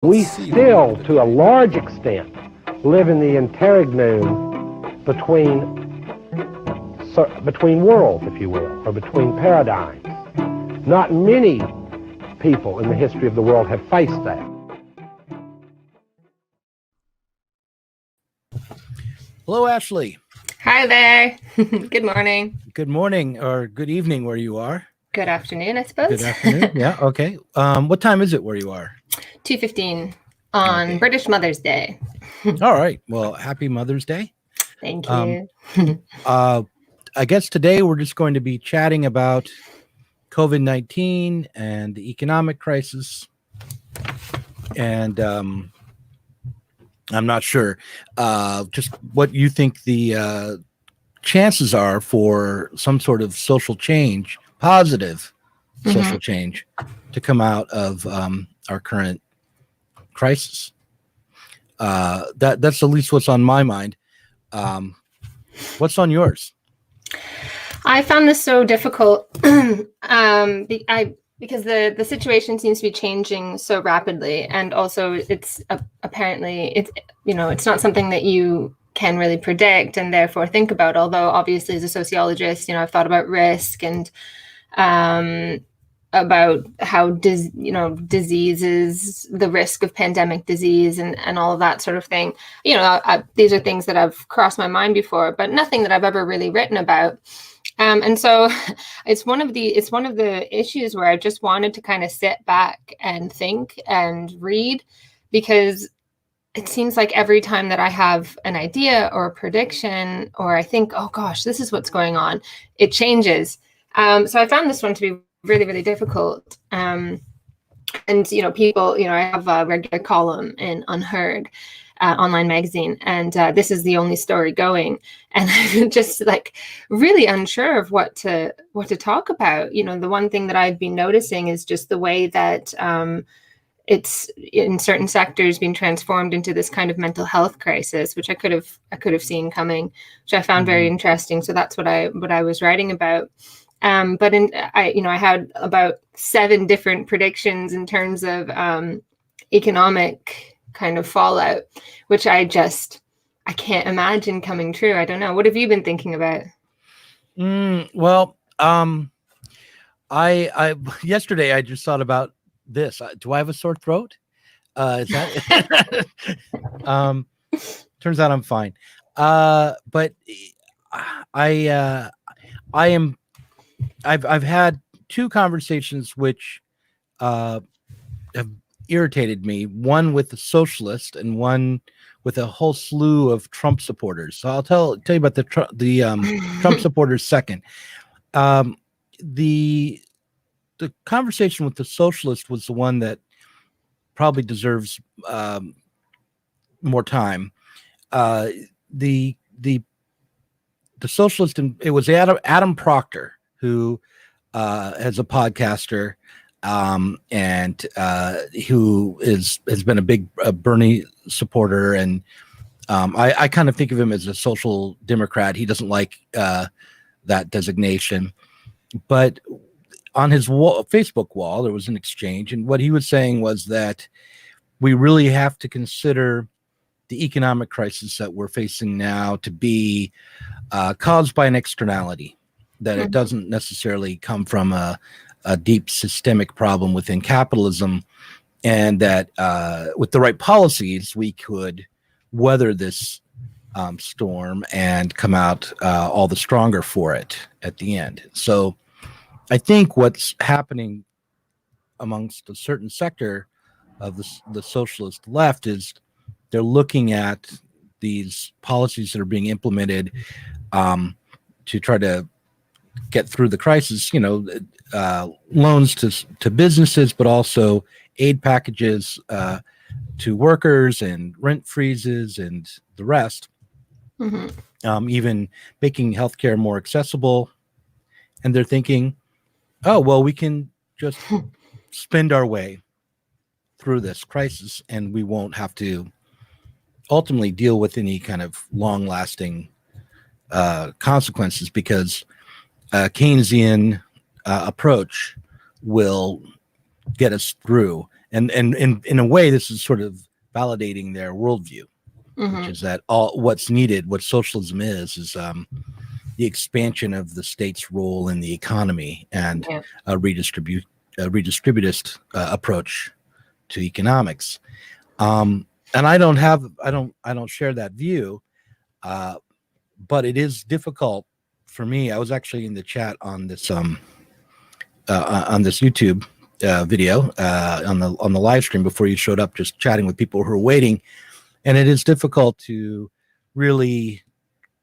We still, to a large extent, live in the interregnum between worlds, if you will, or between paradigms. Not many people in the history of the world have faced that. Hello, Ashley. Hi there. Good morning. Good morning or good evening where you are. Good afternoon, I suppose. Good afternoon. Yeah. Okay. What time is it where you are? 2:15 on British Mother's Day. All right. Well, happy Mother's Day. Thank you. I guess today we're just going to be chatting about COVID-19 and the economic crisis. And I'm not sure just what you think the chances are for some sort of social change, positive social change, to come out of our current crisis. That's at least what's on my mind. What's on yours? I found this so difficult because the situation seems to be changing so rapidly, and also it's apparently it's not something that you can really predict and therefore think about. Although obviously as a sociologist, I've thought about risk and about how diseases, the risk of pandemic disease and all of that sort of thing. These are things that have crossed my mind before, but nothing that I've ever really written about. And so it's one of the issues where I just wanted to kind of sit back and think and read, because it seems like every time that I have an idea or a prediction, or I think, oh gosh, this is what's going on, it changes. So I found this one to be really, really difficult. And, people, I have a regular column in Unheard online magazine, and this is the only story going. And I'm just really unsure of what to talk about. The one thing that I've been noticing is just the way that it's in certain sectors being transformed into this kind of mental health crisis, which I could have seen coming, which I found very interesting. So that's what I was writing about. But I had about 7 different predictions in terms of economic kind of fallout, which I can't imagine coming true. I don't know. What have you been thinking about? Well, I yesterday I just thought about this. Do I have a sore throat? Is that turns out I'm fine. But I've had 2 conversations which have irritated me. One with a socialist and one with a whole slew of Trump supporters. So I'll tell you about the Trump supporters second. The conversation with the socialist was the one that probably deserves more time. The socialist, it was Adam Proctor, who is a podcaster and who has been a big Bernie supporter, and I kind of think of him as a social democrat. He doesn't like that designation, but on his Facebook wall there was an exchange, and what he was saying was that we really have to consider the economic crisis that we're facing now to be caused by an externality, that it doesn't necessarily come from a deep systemic problem within capitalism, and that with the right policies we could weather this storm and come out all the stronger for it at the end. So I think what's happening amongst a certain sector of the socialist left is they're looking at these policies that are being implemented to try to get through the crisis, loans to businesses, but also aid packages to workers and rent freezes and the rest, even making healthcare more accessible. And they're thinking, oh, well, we can just spend our way through this crisis and we won't have to ultimately deal with any kind of long-lasting consequences, because Keynesian approach will get us through. and in a way, this is sort of validating their worldview, which is that what's needed, what socialism is the expansion of the state's role in the economy and a redistributist approach to economics. And I don't share that view, but it is difficult for me. I was actually in the chat on this YouTube video on the live stream before you showed up, just chatting with people who are waiting, and it is difficult to really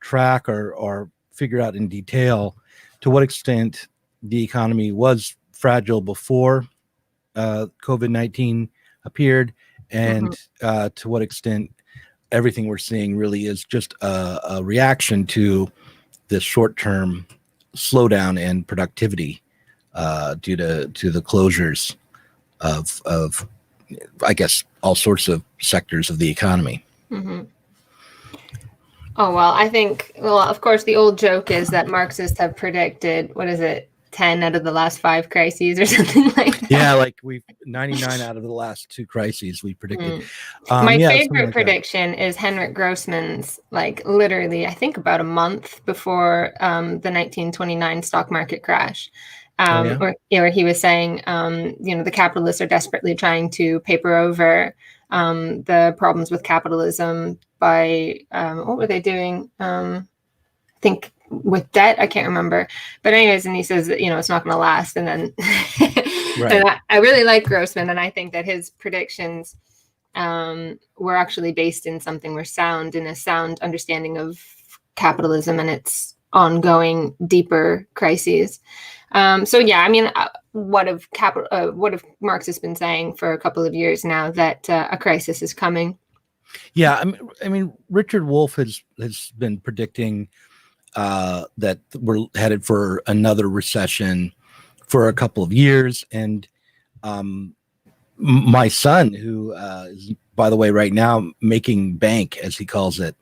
track or figure out in detail to what extent the economy was fragile before COVID-19 appeared, and to what extent everything we're seeing really is just a reaction to the short-term slowdown in productivity due to the closures of I guess all sorts of sectors of the economy. Oh, well, I think, of course, the old joke is that Marxists have predicted, 10 out of the last 5 crises or something like that. Yeah, like 99 out of the last 2 crises we predicted. My favorite prediction is Henrik Grossman's, literally, I think about a month before the 1929 stock market crash. Where he was saying, the capitalists are desperately trying to paper over the problems with capitalism by, what were they doing? I think with debt, I can't remember. But anyways, and he says that, it's not going to last. And then and I really like Grossman, and I think that his predictions were actually based in something were sound, in a sound understanding of capitalism and its ongoing deeper crises. What have Marxists been saying for a couple of years now, that a crisis is coming? Yeah, I mean, Richard Wolff has been predicting that we're headed for another recession for a couple of years, and my son, who is, by the way, right now making bank, as he calls it,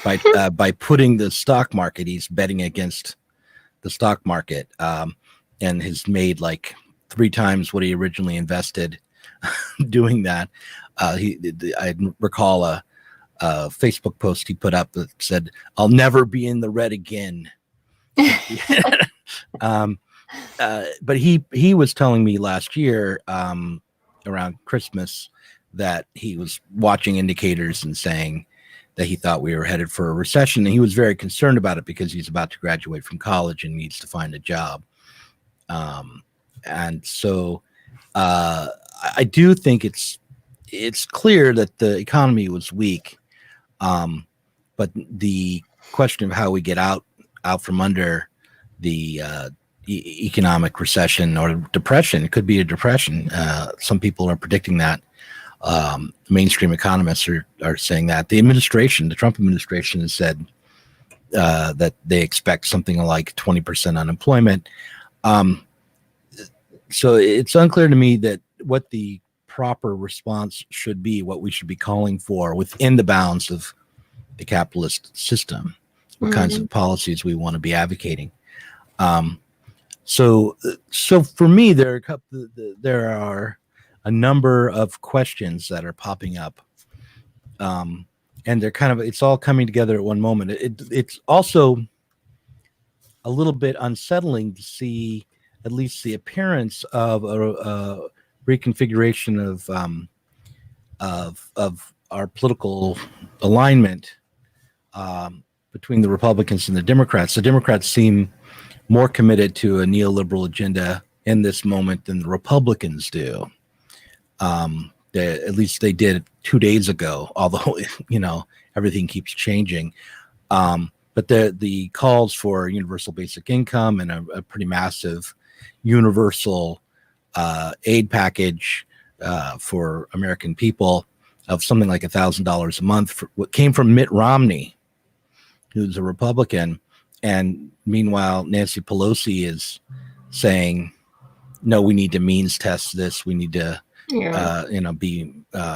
by putting the stock market, he's betting against the stock market, and has made 3 times what he originally invested doing that. I recall a Facebook post he put up that said, "I'll never be in the red again." But he was telling me last year around Christmas that he was watching indicators and saying that he thought we were headed for a recession, and he was very concerned about it because he's about to graduate from college and needs to find a job. And so I do think it's clear that the economy was weak, but the question of how we get out from under the economic recession or depression, it could be a depression. Some people are predicting that. Mainstream economists are saying that. The Trump administration has said that they expect something like 20% unemployment. So it's unclear to me that what the proper response should be, what we should be calling for within the bounds of the capitalist system, what kinds of policies we want to be advocating. So for me, there are a number of questions that are popping up, and it's all coming together at one moment. It's also a little bit unsettling to see at least the appearance of a reconfiguration of our political alignment between the Republicans and the Democrats. The Democrats seem more committed to a neoliberal agenda in this moment than the Republicans do. At least they did 2 days ago, although everything keeps changing. But the calls for universal basic income and a pretty massive universal aid package for American people of something like $1,000 a month, what came from Mitt Romney, who's a Republican. And meanwhile, Nancy Pelosi is saying, no, we need to means test this. We need to be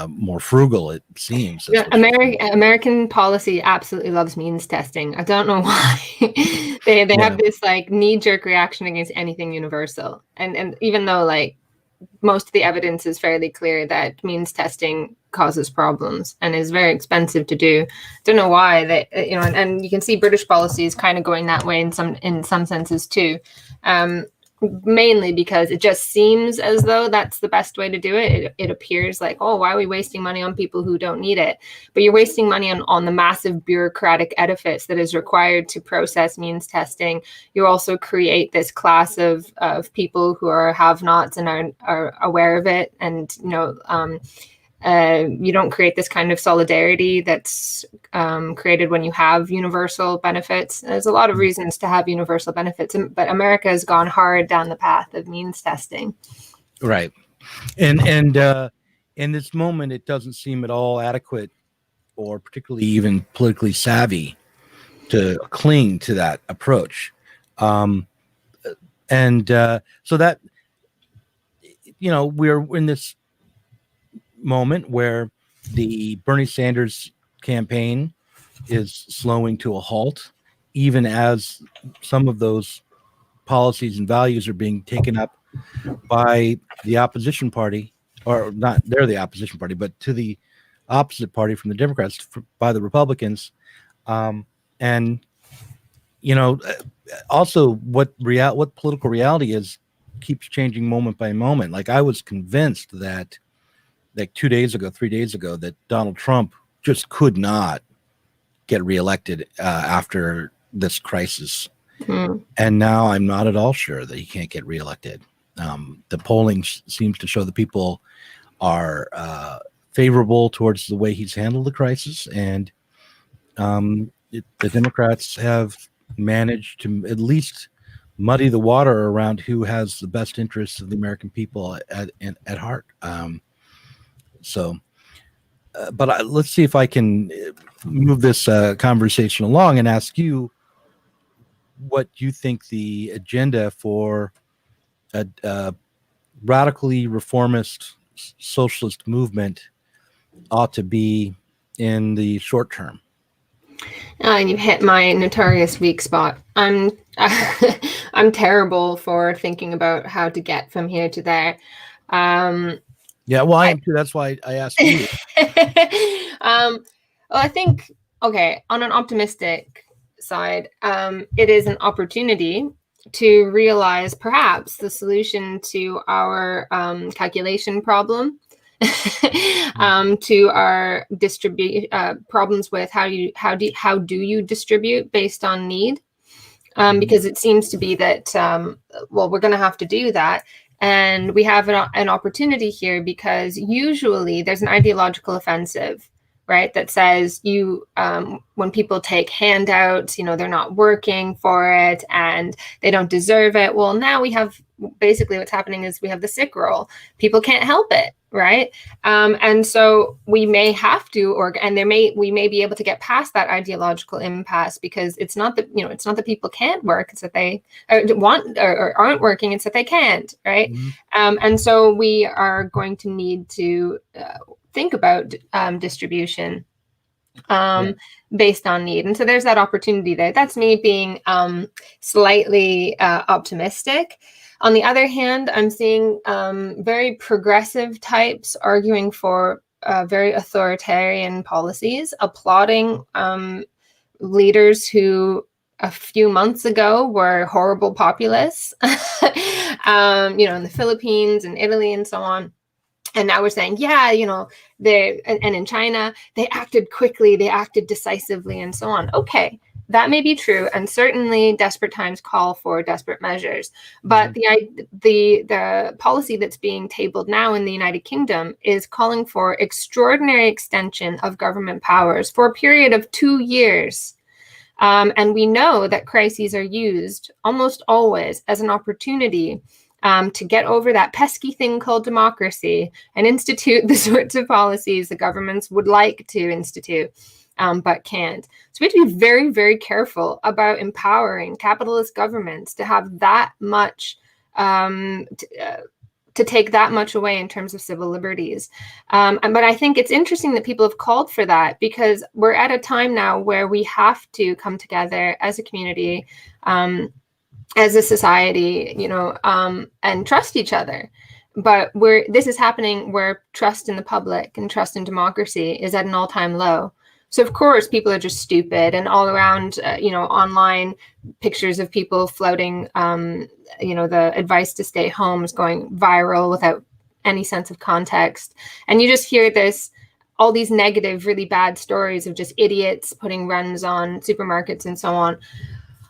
more frugal, it seems. Yeah, American policy absolutely loves means testing. I don't know why. they have this knee-jerk reaction against anything universal. And even though most of the evidence is fairly clear that means testing causes problems and is very expensive to do. Don't know why that, and you can see British policy is kind of going that way in some senses too. Mainly because it just seems as though that's the best way to do it. It appears like, oh, why are we wasting money on people who don't need it? But you're wasting money on the massive bureaucratic edifice that is required to process means testing. You also create this class of people who are have-nots and are aware of it, and you don't create this kind of solidarity that's created when you have universal benefits. There's a lot of reasons to have universal benefits, but America has gone hard down the path of means testing. Right. And in this moment, it doesn't seem at all adequate or particularly even politically savvy to cling to that approach. So that, we're in this moment where the Bernie Sanders campaign is slowing to a halt, even as some of those policies and values are being taken up by the opposition party, or not, they're the opposition party, but to the opposite party from the Democrats, by the Republicans. Also what political reality is keeps changing moment by moment. Like, I was convinced that like 3 days ago, that Donald Trump just could not get reelected after this crisis. And now I'm not at all sure that he can't get reelected. The polling seems to show that people are favorable towards the way he's handled the crisis. And the Democrats have managed to at least muddy the water around who has the best interests of the American people at heart. But let's see if I can move this conversation along and ask you what you think the agenda for a radically reformist socialist movement ought to be in the short term. And you've hit my notorious weak spot. I'm terrible for thinking about how to get from here to there. Yeah, well, I am too. That's why I asked you. Well, I think, okay, on an optimistic side, it is an opportunity to realize perhaps the solution to our calculation problem, to our problems with how do you distribute based on need, because it seems to be that we're going to have to do that. And we have an opportunity here because usually there's an ideological offensive, right? That says when people take handouts, they're not working for it and they don't deserve it. Well, now we have basically what's happening is we have the sick roll. People can't help it, right? And so we may have to, we may be able to get past that ideological impasse, because it's not that people can't work, it's that they want or aren't working, it's that they can't, right? And so we are going to need to think about distribution based on need. And so there's that opportunity there. That's me being slightly optimistic. On the other hand, I'm seeing very progressive types arguing for very authoritarian policies, applauding leaders who a few months ago were horrible populists, in the Philippines and Italy and so on. And now we're saying, and in China, they acted quickly, they acted decisively, and so on. Okay, that may be true, and certainly desperate times call for desperate measures. But the policy that's being tabled now in the United Kingdom is calling for extraordinary extension of government powers for a period of 2 years. And we know that crises are used almost always as an opportunity to get over that pesky thing called democracy and institute the sorts of policies the governments would like to institute, but can't. So we have to be very, very careful about empowering capitalist governments to have that much, to take that much away in terms of civil liberties. But I think it's interesting that people have called for that, because we're at a time now where we have to come together as a community, as a society, and trust each other. but this is happening where trust in the public and trust in democracy is at an all-time low. So of course people are just stupid, and all around, online pictures of people flouting, the advice to stay home is going viral without any sense of context. And you just hear all these negative, really bad stories of just idiots putting runs on supermarkets and so on.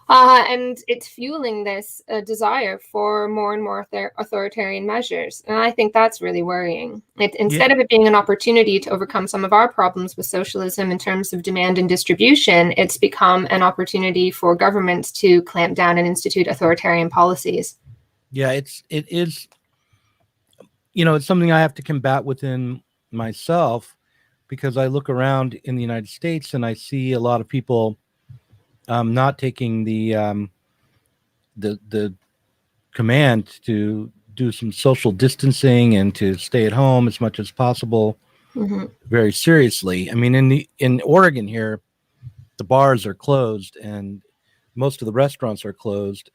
And it's fueling this desire for more and more authoritarian measures. And I think that's really worrying. Instead of it being an opportunity to overcome some of our problems with socialism in terms of demand and distribution, it's become an opportunity for governments to clamp down and institute authoritarian policies. Yeah, it is, it's something I have to combat within myself, because I look around in the United States and I see a lot of people not taking the command to do some social distancing and to stay at home as much as possible very seriously. I mean, in Oregon here, the bars are closed and most of the restaurants are closed.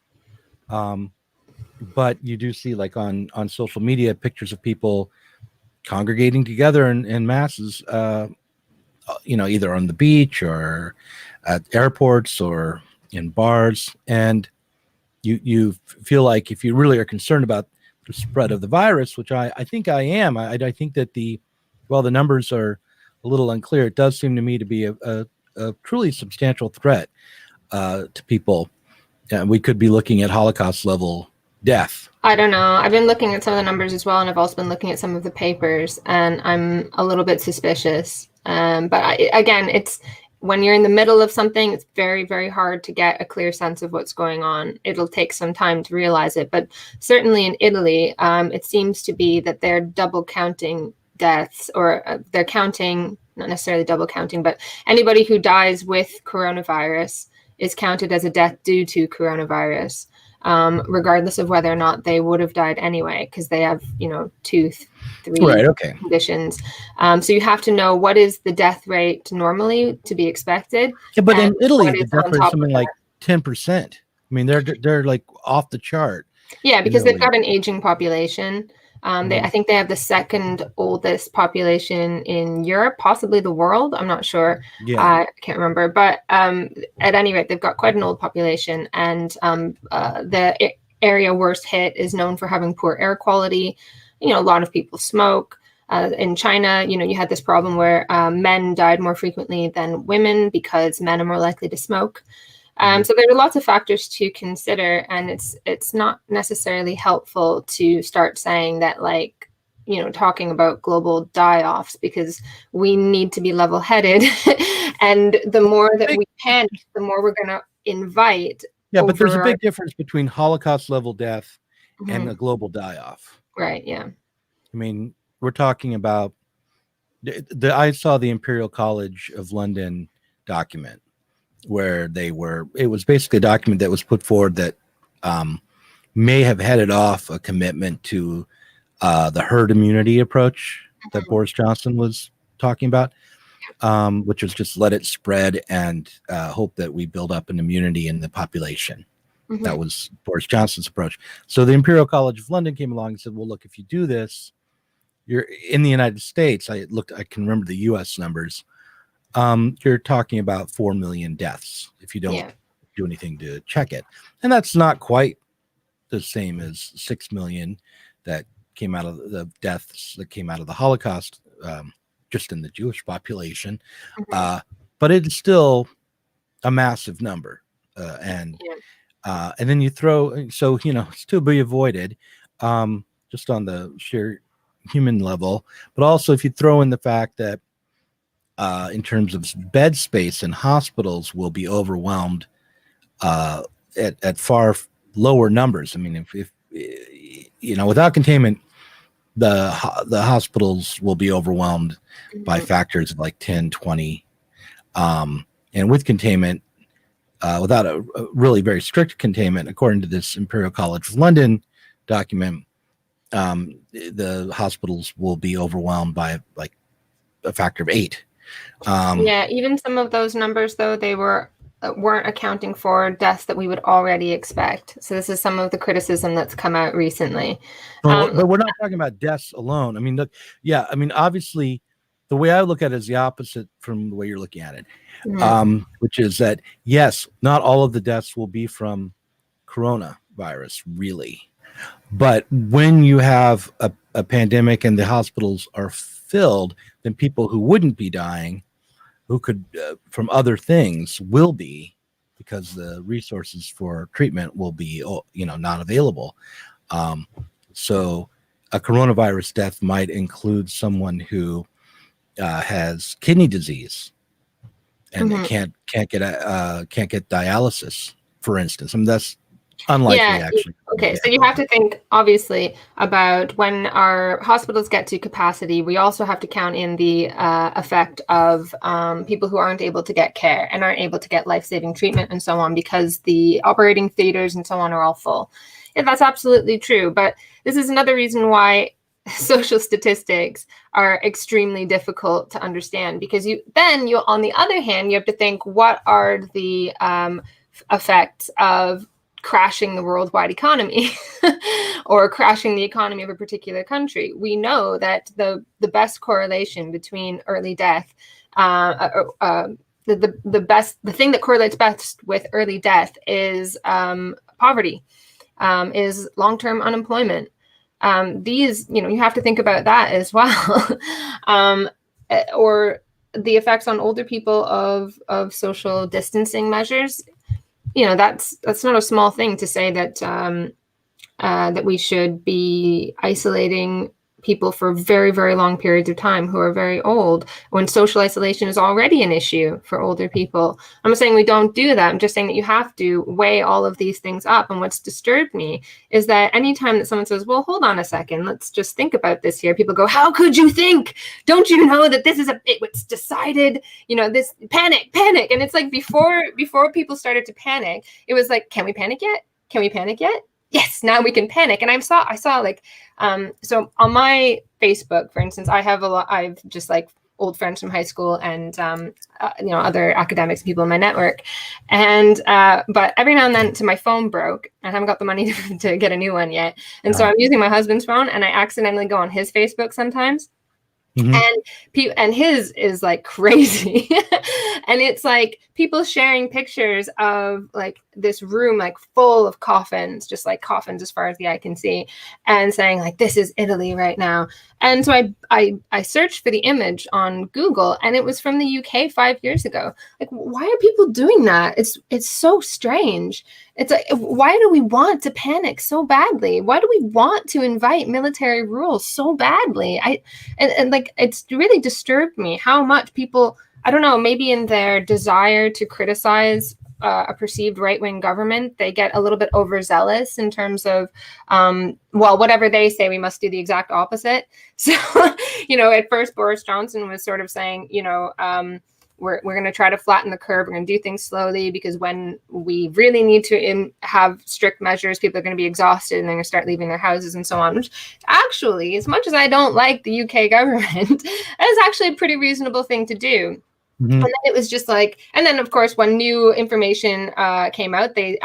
But you do see, like on social media, pictures of people congregating together in masses, either on the beach or at airports or in bars. And you feel like if you really are concerned about the spread of the virus, which I think I am, I think that while the numbers are a little unclear, it does seem to me to be a truly substantial threat to people. We could be looking at Holocaust level death. I don't know. I've been looking at some of the numbers as well, and I've also been looking at some of the papers, and I'm a little bit suspicious. But again, it's when you're in the middle of something, it's very, very hard to get a clear sense of what's going on. It'll take some time to realize it. But certainly in Italy, it seems to be that they're double counting deaths, or they're counting, not necessarily double counting, but anybody who dies with coronavirus is counted as a death due to coronavirus. Regardless of whether or not they would have died anyway, because they have, 2, 3 conditions. So you have to know what is the death rate normally to be expected. Yeah, but in Italy, the death rate is something like 10%. I mean, they're like off the chart. Yeah, because they've got an aging population. I think they have the second oldest population in Europe, possibly the world. I'm not sure. Yeah. I can't remember. But at any rate, they've got quite an old population. And the area worst hit is known for having poor air quality. A lot of people smoke. In China, you had this problem where men died more frequently than women because men are more likely to smoke. So there are lots of factors to consider, and it's not necessarily helpful to start saying that, talking about global die-offs, because we need to be level-headed. And the more that we panic, the more we're going to invite. Yeah, but there's a big difference between Holocaust-level death and a global die-off. Right, yeah. I mean, we're talking about I saw the Imperial College of London document, where it was basically a document that was put forward that may have headed off a commitment to the herd immunity approach that Boris Johnson was talking about, which was just let it spread and hope that we build up an immunity in the population. That was Boris Johnson's approach. So the Imperial College of London came along and said, well, look, if you do this, you're in the United States. I can remember the US numbers. You're talking about 4 million deaths if you don't do anything to check it. And that's not quite the same as 6 million that came out of the deaths that came out of the Holocaust, just in the Jewish population. But it's still a massive number. And then you throw, so, it's to be avoided, just on the sheer human level. But also if you throw in the fact that, in terms of bed space in hospitals, will be overwhelmed at far lower numbers. I mean, if without containment, the hospitals will be overwhelmed by factors of like 10, 20. And with containment, without a really very strict containment, according to this Imperial College of London document, the hospitals will be overwhelmed by like a factor of 8. Even some of those numbers, though, they were weren't accounting for deaths that we would already expect. So this is some of the criticism that's come out recently. But we're not talking about deaths alone. I mean, look, yeah, I mean, obviously, the way I look at it is the opposite from the way you're looking at it, which is that, yes, not all of the deaths will be from coronavirus, really. But when you have a pandemic and the hospitals are filled, then people who wouldn't be dying, who could from other things, will be, because the resources for treatment will be, not available. So a coronavirus death might include someone who has kidney disease and can't get dialysis, for instance. I mean, that's unlikely, actually. Okay, so you have to think, obviously, about when our hospitals get to capacity. We also have to count in the effect of people who aren't able to get care and aren't able to get life-saving treatment and so on, because the operating theaters and so on are all full. Yeah, that's absolutely true. But this is another reason why social statistics are extremely difficult to understand, because you on the other hand, you have to think, what are the effects of crashing the worldwide economy or crashing the economy of a particular country? We know that the best correlation between early death, the thing that correlates best with early death is poverty, is long-term unemployment. These, you have to think about that as well. Or the effects on older people of social distancing measures. That's not a small thing to say that that we should be isolating people for very, very long periods of time who are very old, when social isolation is already an issue for older people. I'm not saying we don't do that. I'm just saying that you have to weigh all of these things up. And what's disturbed me is that anytime that someone says, well, hold on a second, let's just think about this here, people go, how could you think? Don't you know that this is it's decided, this panic. And it's like before people started to panic, it was like, can we panic yet? Can we panic yet? Yes, now we can panic. And I saw like, so on my Facebook, for instance, I've just like old friends from high school and, other academics and people in my network. And, but every now and then my phone broke. I haven't got the money to get a new one yet. And so I'm using my husband's phone, and I accidentally go on his Facebook sometimes. And his is like crazy. And it's like people sharing pictures of like this room like full of coffins, just like coffins as far as the eye can see, and saying like, this is Italy right now. And so I searched for the image on Google, and it was from the UK 5 years ago. Like, why are people doing that? It's so strange. It's like, why do we want to panic so badly? Why do we want to invite military rule so badly? And like, it's really disturbed me how much people, I don't know, maybe in their desire to criticize a perceived right-wing government, they get a little bit overzealous in terms of, whatever they say, we must do the exact opposite. So, at first Boris Johnson was sort of saying, we're going to try to flatten the curve. We're going to do things slowly, because when we really need to have strict measures, people are going to be exhausted and they're going to start leaving their houses and so on, which actually, as much as I don't like the UK government, that is actually a pretty reasonable thing to do. And then it was just like, and then of course, when new information came out, they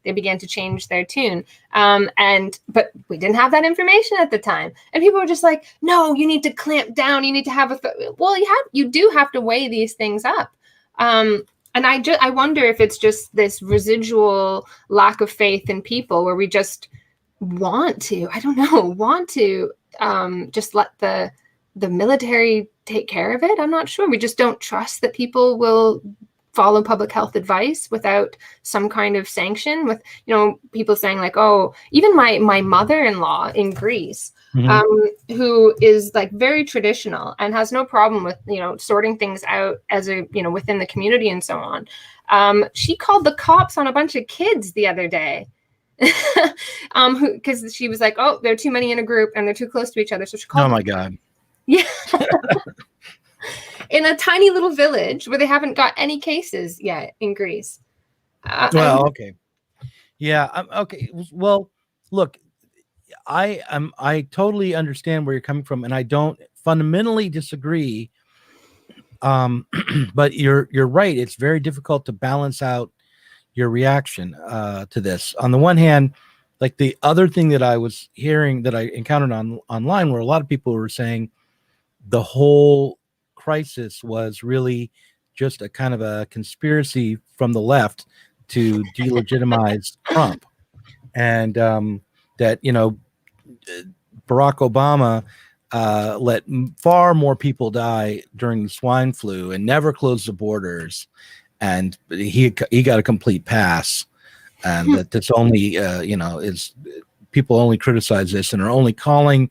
began to change their tune. But we didn't have that information at the time. And people were just like, no, you need to clamp down. You need to have you do have to weigh these things up. And I wonder if it's just this residual lack of faith in people, where we just want to just let the military take care of it. I'm not sure. We just don't trust that people will follow public health advice without some kind of sanction, with, people saying like, oh, even my mother-in-law in Greece, who is like very traditional and has no problem with, sorting things out as within the community and so on. She called the cops on a bunch of kids the other day. Because she was like, oh, there are too many in a group and they're too close to each other. So she called. Oh my God. Yeah. In a tiny little village where they haven't got any cases yet in Greece. Okay. Yeah. Okay. Well, look, I totally understand where you're coming from, and I don't fundamentally disagree. but you're right. It's very difficult to balance out your reaction to this. On the one hand, like the other thing that I was hearing that I encountered online, where a lot of people were saying the whole crisis was really just a kind of a conspiracy from the left to delegitimize Trump, and that Barack Obama let far more people die during the swine flu and never closed the borders, and he got a complete pass, and that's only is people only criticize this and are only calling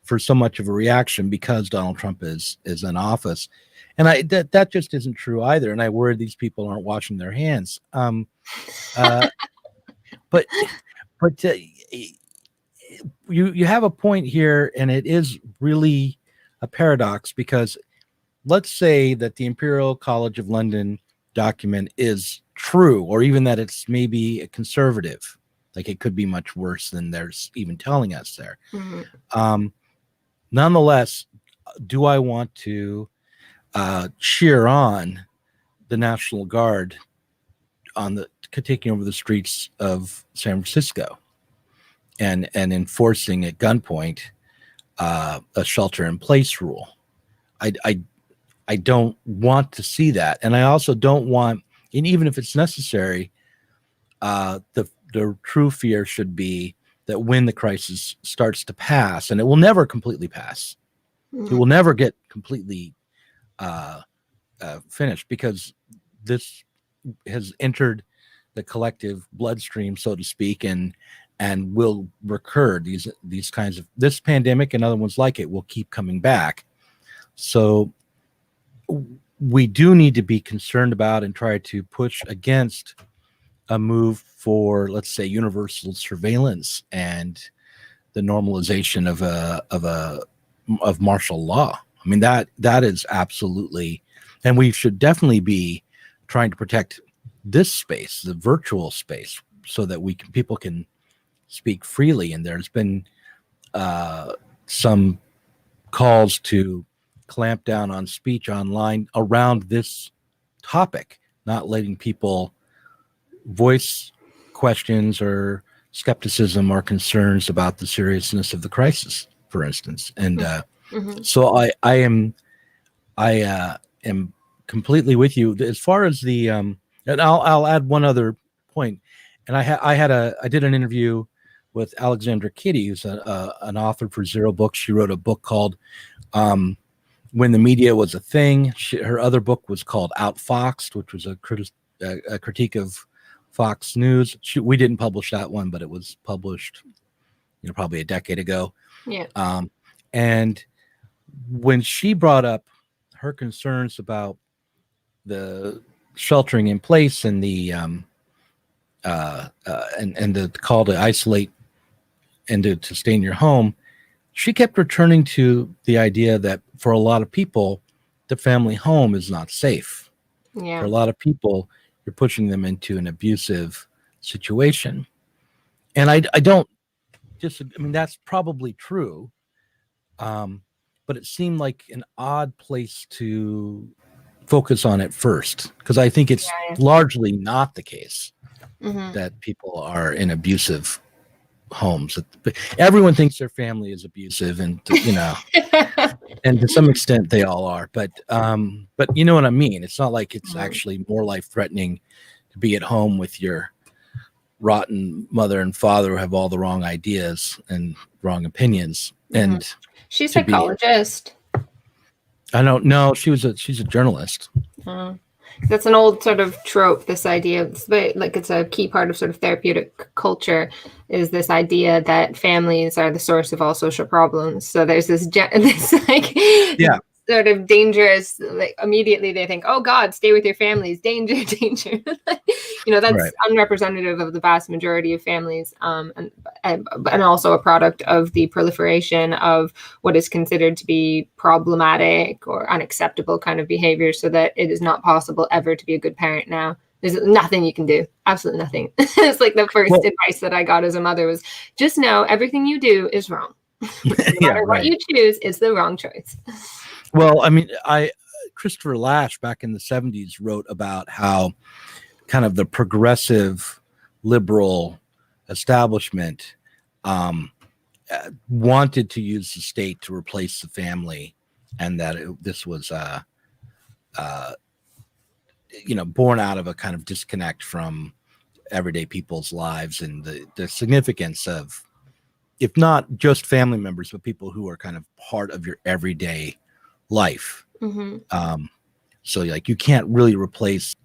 for so much of a reaction because Donald Trump is in office, and that just isn't true either, and I worry these people aren't washing their hands. But you have a point here, and it is really a paradox, because let's say that the Imperial College of London document is true, or even that it's maybe a conservative, like it could be much worse than they're even telling us there. Mm-hmm. Nonetheless, do I want to cheer on the National Guard taking over the streets of San Francisco and enforcing at gunpoint a shelter-in-place rule? I don't want to see that, and I also don't want, and even if it's necessary, the true fear should be that when the crisis starts to pass, and it will never completely pass, it will never get completely finished, because this has entered the collective bloodstream, so to speak, and will recur. These kinds of, this pandemic and other ones like it will keep coming back. So we do need to be concerned about and try to push against a move for, let's say, universal surveillance and the normalization of martial law. I mean, that is absolutely, and we should definitely be trying to protect this space, the virtual space, so that people can speak freely. And there's been some calls to clamp down on speech online around this topic, not letting people voice questions or skepticism or concerns about the seriousness of the crisis, for instance. And so I am completely with you as far as the and I'll add one other point. And I did an interview with Alexandra Kitty, who's an author for Zer0 Books. She wrote a book called When the Media Was a Thing. Her other book was called Outfoxed, which was a critique of Fox News. We didn't publish that one, but it was published, probably a decade ago. Yeah. And when she brought up her concerns about the sheltering in place and the and the call to isolate and to stay in your home, she kept returning to the idea that for a lot of people, the family home is not safe. Yeah. For a lot of people, you're pushing them into an abusive situation. And I don't I mean, that's probably true. But it seemed like an odd place to focus on at first, because I think it's largely not the case that people are in abusive homes. Everyone thinks their family is abusive, and and to some extent they all are. But you know what I mean? It's not like it's actually more life-threatening to be at home with your rotten mother and father who have all the wrong ideas and wrong opinions. And she's a psychologist. I don't know. She's a journalist. That's an old sort of trope. This idea of, like, it's a key part of sort of therapeutic culture, is this idea that families are the source of all social problems. So there's this sort of dangerous, like, immediately they think, oh God, stay with your families, danger, danger. That's unrepresentative of the vast majority of families, and also a product of the proliferation of what is considered to be problematic or unacceptable kind of behavior, so that it is not possible ever to be a good parent now. There's nothing you can do. Absolutely nothing. It's like the first advice that I got as a mother was, just know everything you do is wrong. No matter what you choose, it's the wrong choice. Well, I mean, I Christopher Lasch back in the 70s wrote about how kind of the progressive liberal establishment wanted to use the state to replace the family, and that this was born out of a kind of disconnect from everyday people's lives and the significance of, if not just family members, but people who are kind of part of your everyday life. So like you can't really replace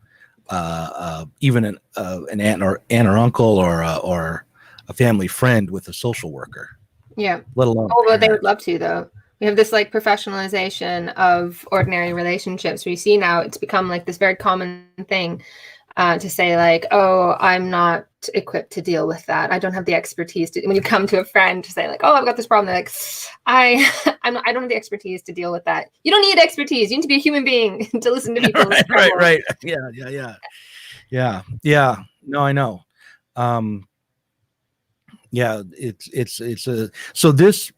even an aunt or uncle or a family friend with a social worker. Yeah. Let alone. Oh, well, they would love to, though. We have this like professionalization of ordinary relationships. We see now it's become like this very common thing to say like, oh, I'm not equipped to deal with that. I don't have the expertise to, when you come to a friend to say like, oh, I've got this problem. They're like, I don't have the expertise to deal with that. You don't need expertise. You need to be a human being to listen to people. Right. Yeah. No, I know. So this,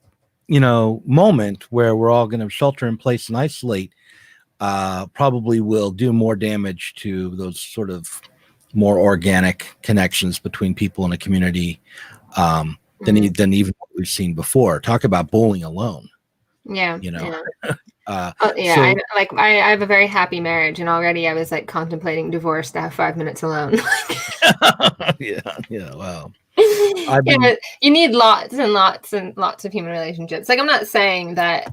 moment where we're all going to shelter in place and isolate, probably will do more damage to those sort of more organic connections between people in a community than even what we've seen before. Talk about bowling alone. Yeah. I have a very happy marriage, and already I was like contemplating divorce to have 5 minutes alone. Wow. But you need lots and lots and lots of human relationships. Like, I'm not saying that,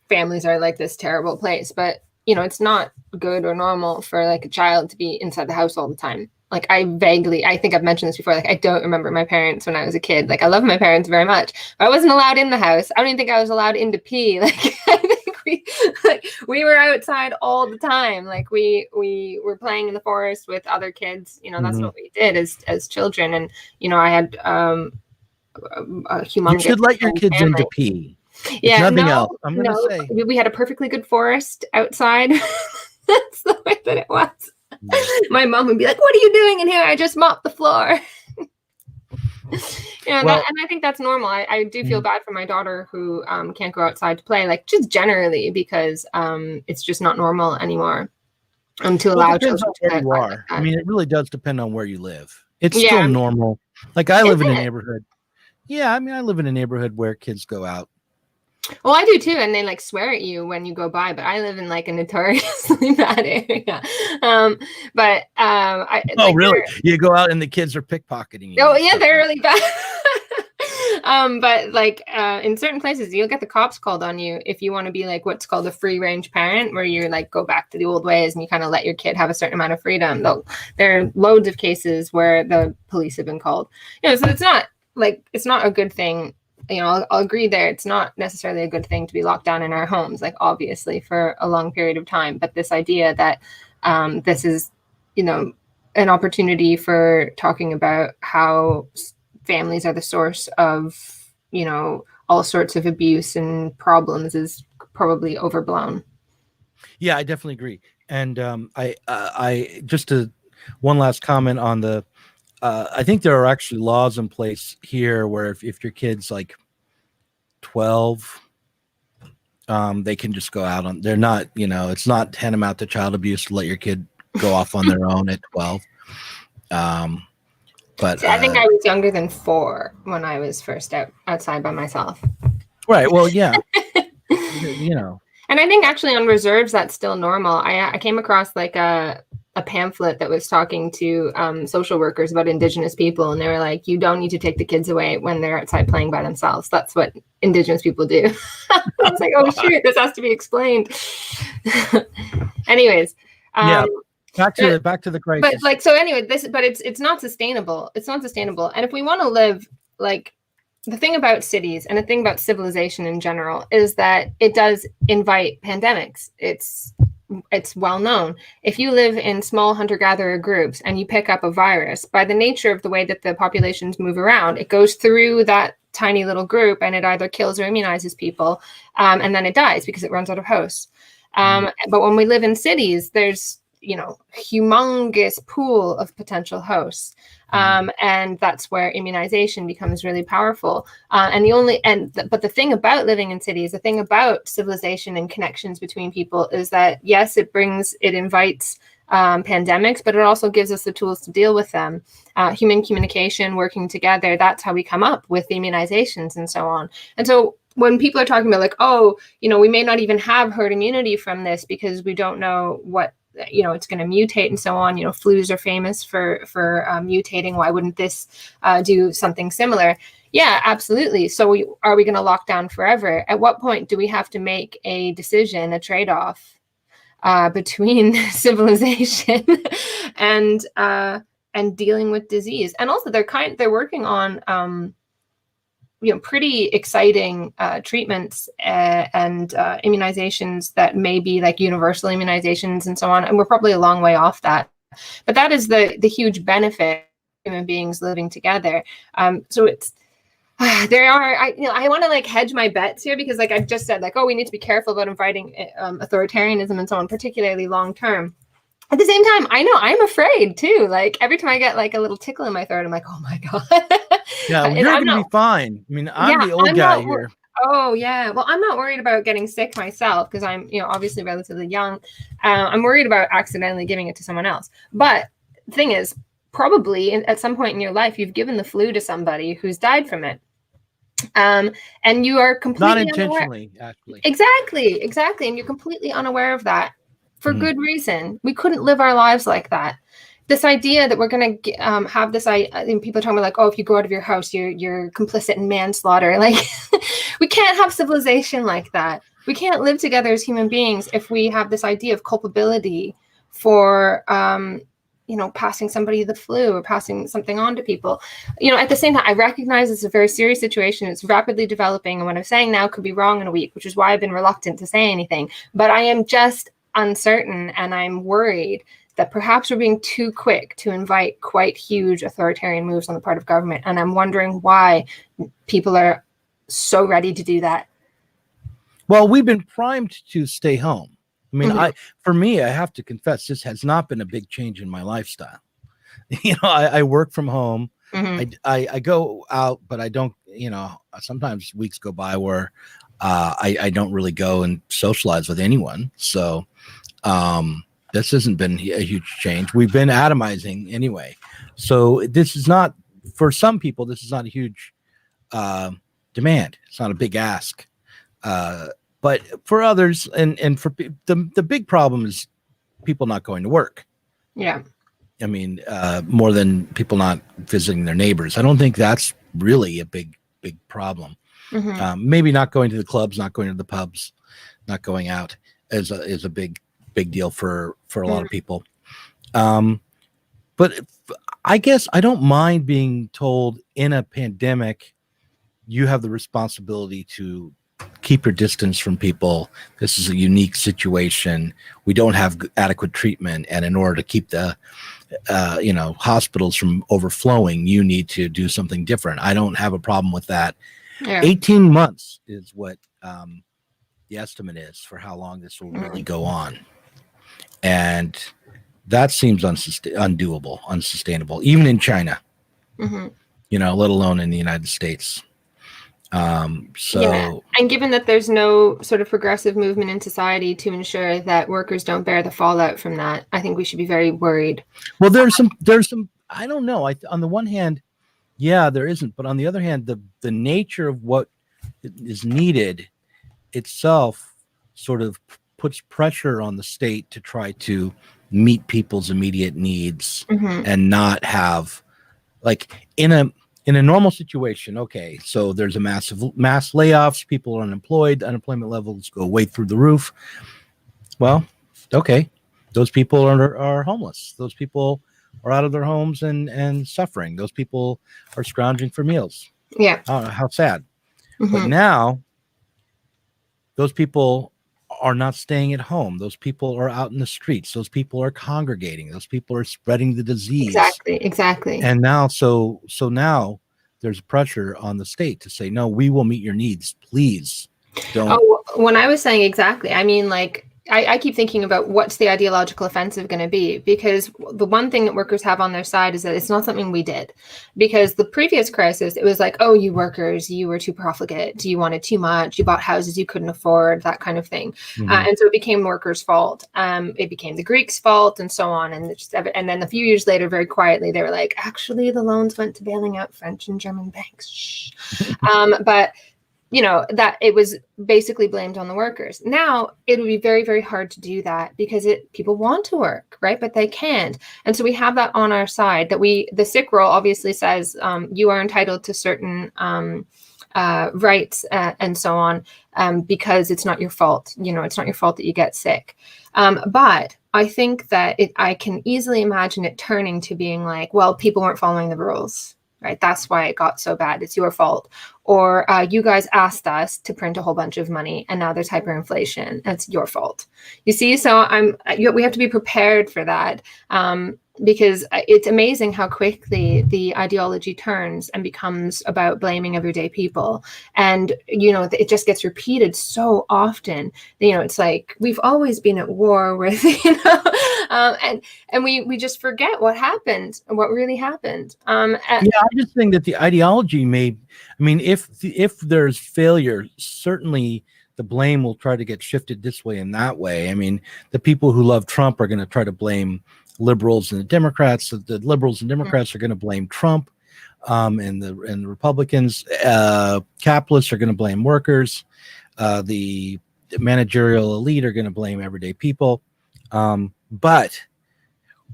families are like this terrible place, but it's not good or normal for like a child to be inside the house all the time. Like I think I've mentioned this before, like I don't remember my parents when I was a kid. Like I love my parents very much, but I wasn't allowed in the house. I don't even think I was allowed in to pee. Like I think we were outside all the time. Like we were playing in the forest with other kids. That's what we did as children. And I had a humongous. You should let your kids in to pee. Yeah, nothing else. I'm gonna say we had a perfectly good forest outside. That's the way that it was. My mom would be like, "What are you doing in here? I just mopped the floor." And I think that's normal. I do feel bad for my daughter who can't go outside to play, like just generally, because it's just not normal anymore. To allow children to where you are. Like I mean, it really does depend on where you live. It's still normal. Like I live in a neighborhood. Yeah, I mean, I live in a neighborhood where kids go out. Well, I do too, and they like swear at you when you go by. But I live in like a notoriously bad area. Really? You go out and the kids are pickpocketing you. Oh yeah, they're really bad. But like in certain places, you'll get the cops called on you if you want to be like what's called a free range parent, where you're like go back to the old ways and you kind of let your kid have a certain amount of freedom. There are loads of cases where the police have been called. So it's not a good thing. I'll agree there. It's not necessarily a good thing to be locked down in our homes, like obviously for a long period of time. But this idea that this is, an opportunity for talking about how families are the source of, all sorts of abuse and problems is probably overblown. Yeah, I definitely agree. And I just one last comment on the. I think there are actually laws in place here where if your kid's like 12, they can just go out on. They're not, it's not tantamount to child abuse to let your kid go off on their own at 12. But I think I was younger than 4 when I was first outside by myself. Right. Well, yeah. And I think actually on reserves that's still normal. I came across like a pamphlet that was talking to social workers about Indigenous people, and they were like, you don't need to take the kids away when they're outside playing by themselves. That's what Indigenous people do. I was like, oh shoot, this has to be explained. Anyways, back to the crisis. But it's not sustainable. It's not sustainable. And if we want to live like the thing about cities and the thing about civilization in general is that it does invite pandemics. It's well known. If you live in small hunter-gatherer groups and you pick up a virus, by the nature of the way that the populations move around, it goes through that tiny little group and it either kills or immunizes people, and then it dies because it runs out of hosts. But when we live in cities, there's humongous pool of potential hosts. And that's where immunization becomes really powerful. But the thing about living in cities, the thing about civilization and connections between people is that, yes, it invites pandemics, but it also gives us the tools to deal with them. Human communication, working together, that's how we come up with immunizations and so on. And so when people are talking about like, oh, we may not even have herd immunity from this because we don't know what, it's going to mutate and so on. Flus are famous for mutating. Why wouldn't this do something similar? Yeah, absolutely. So are we going to lock down forever? At what point do we have to make a decision, a trade-off between civilization and dealing with disease? And also they're working on pretty exciting treatments and immunizations that may be like universal immunizations and so on. And we're probably a long way off that. But that is the huge benefit of human beings living together. So it's I want to like hedge my bets here because like I just said, like, oh, we need to be careful about inviting authoritarianism and so on, particularly long term. At the same time, I know I'm afraid too. Like every time I get like a little tickle in my throat, I'm like, oh my God. Yeah, you're going to be fine. I mean, I'm the old guy here. Oh yeah. Well, I'm not worried about getting sick myself because I'm, obviously relatively young. I'm worried about accidentally giving it to someone else. But the thing is, probably at some point in your life, you've given the flu to somebody who's died from it. And you are completely not intentionally, actually. Exactly. And you're completely unaware of that. For good reason. We couldn't live our lives like that. This idea that we're going to have this, people are talking about like, oh, if you go out of your house, you're complicit in manslaughter. Like, we can't have civilization like that. We can't live together as human beings if we have this idea of culpability for, passing somebody the flu or passing something on to people. At the same time, I recognize it's a very serious situation. It's rapidly developing. And what I'm saying now could be wrong in a week, which is why I've been reluctant to say anything. But I am just uncertain, and I'm worried that perhaps we're being too quick to invite quite huge authoritarian moves on the part of government. And I'm wondering why people are so ready to do that. Well, we've been primed to stay home. I mean, for me, I have to confess, this has not been a big change in my lifestyle. I work from home. I go out, but I don't, sometimes weeks go by where I don't really go and socialize with anyone. So this hasn't been a huge change. We've been atomizing anyway. So this is not, for some people, this is not a huge demand. It's not a big ask. But for others, and for the big problem is people not going to work. Yeah. I mean, more than people not visiting their neighbors. I don't think that's really a big problem. Maybe not going to the clubs, not going to the pubs, not going out is a big deal for a lot of people. But I guess I don't mind being told in a pandemic, you have the responsibility to keep your distance from people. This is a unique situation. We don't have adequate treatment. And in order to keep the, hospitals from overflowing, you need to do something different. I don't have a problem with that. Yeah. 18 months is what the estimate is for how long this will really go on. And that seems undoable, unsustainable, even in China, let alone in the United States. And given that there's no sort of progressive movement in society to ensure that workers don't bear the fallout from that, I think we should be very worried. Well, there's some, I don't know. On the one hand, yeah, there isn't. But on the other hand, the nature of what is needed itself sort of puts pressure on the state to try to meet people's immediate needs and not have, like, in a normal situation, okay, so there's a mass layoffs, people are unemployed, unemployment levels go way through the roof. Well, okay, those people are homeless. Those people are out of their homes and suffering. Those people are scrounging for meals. Yeah. How sad. But now, those people are not staying at home. Those people are out in the streets. Those people are congregating. Those people are spreading the disease. Exactly. And now, so now there's pressure on the state to say, no, we will meet your needs. Please don't. Oh, when I was saying exactly, I mean, like, I keep thinking about what's the ideological offensive going to be, because the one thing that workers have on their side is that it's not something we did. Because the previous crisis, it was like, oh, you workers, you were too profligate, you wanted too much, you bought houses you couldn't afford, that kind of thing. And so it became workers' fault. It became the Greeks' fault, and so on. And then a few years later, very quietly, they were like, actually, the loans went to bailing out French and German banks. Shh. But that it was basically blamed on the workers. Now it would be very, very hard to do that, because people want to work, right? But they can't. And so we have that on our side, that the sick roll obviously says you are entitled to certain rights and so on, because it's not your fault. It's not your fault that you get sick. But I think that I can easily imagine it turning to being like, well, people weren't following the rules. Right. That's why it got so bad. It's your fault. Or you guys asked us to print a whole bunch of money, and now there's hyperinflation. That's your fault. You see, so we have to be prepared for that, because it's amazing how quickly the ideology turns and becomes about blaming everyday people. And, it just gets repeated so often. It's like, we've always been at war with, and we just forget what happened and what really happened. I just think that the ideology if there's failure, certainly the blame will try to get shifted this way and that way. The people who love Trump are going to try to blame liberals and the Democrats. The liberals and Democrats are going to blame Trump, and the Republicans. Capitalists are going to blame workers. The managerial elite are going to blame everyday people. But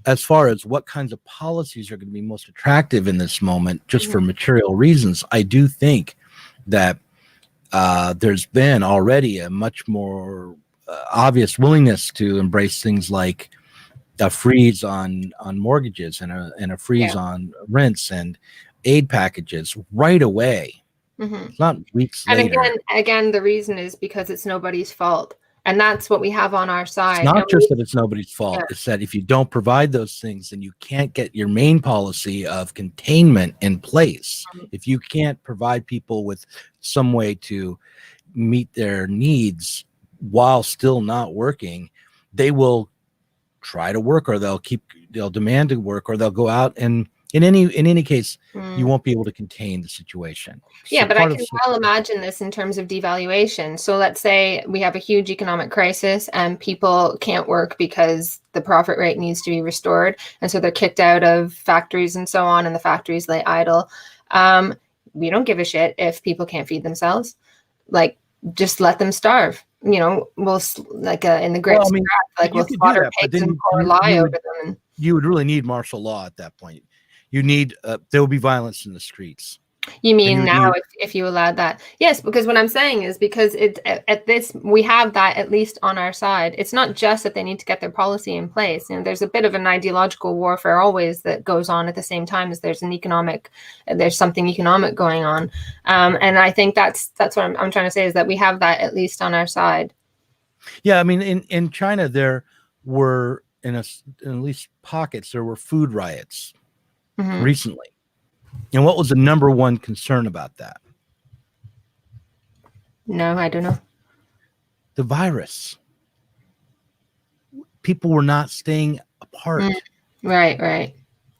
as far as what kinds of policies are going to be most attractive in this moment, just for material reasons, I do think that there's been already a much more obvious willingness to embrace things like a freeze on mortgages and a freeze on rents and aid packages right away. It's not weeks later. And again, the reason is because it's nobody's fault. And that's what we have on our side. It's not just that it's nobody's fault. It's that if you don't provide those things, then you can't get your main policy of containment in place. If you can't provide people with some way to meet their needs while still not working, they will try to work, or they'll demand to work, or they'll go out, and in any case, you won't be able to contain the situation. Yeah, but I can well imagine this in terms of devaluation. So let's say we have a huge economic crisis and people can't work because the profit rate needs to be restored. And so they're kicked out of factories and so on, and the factories lay idle. We don't give a shit if people can't feed themselves. Like, just let them starve. We'll in the grapes, we'll slaughter pigs and pour lye over them. You would really need martial law at that point. You need there will be violence in the streets. You mean now if you allowed that? Yes, because what I'm saying is, because we have that at least on our side. It's not just that they need to get their policy in place. There's a bit of an ideological warfare always that goes on at the same time as there's something economic going on. And I think that's what I'm trying to say, is that we have that at least on our side. Yeah, in China there were in at least pockets there were food riots recently. And what was the number one concern about that? No, I don't know. The virus. People were not staying apart. Right.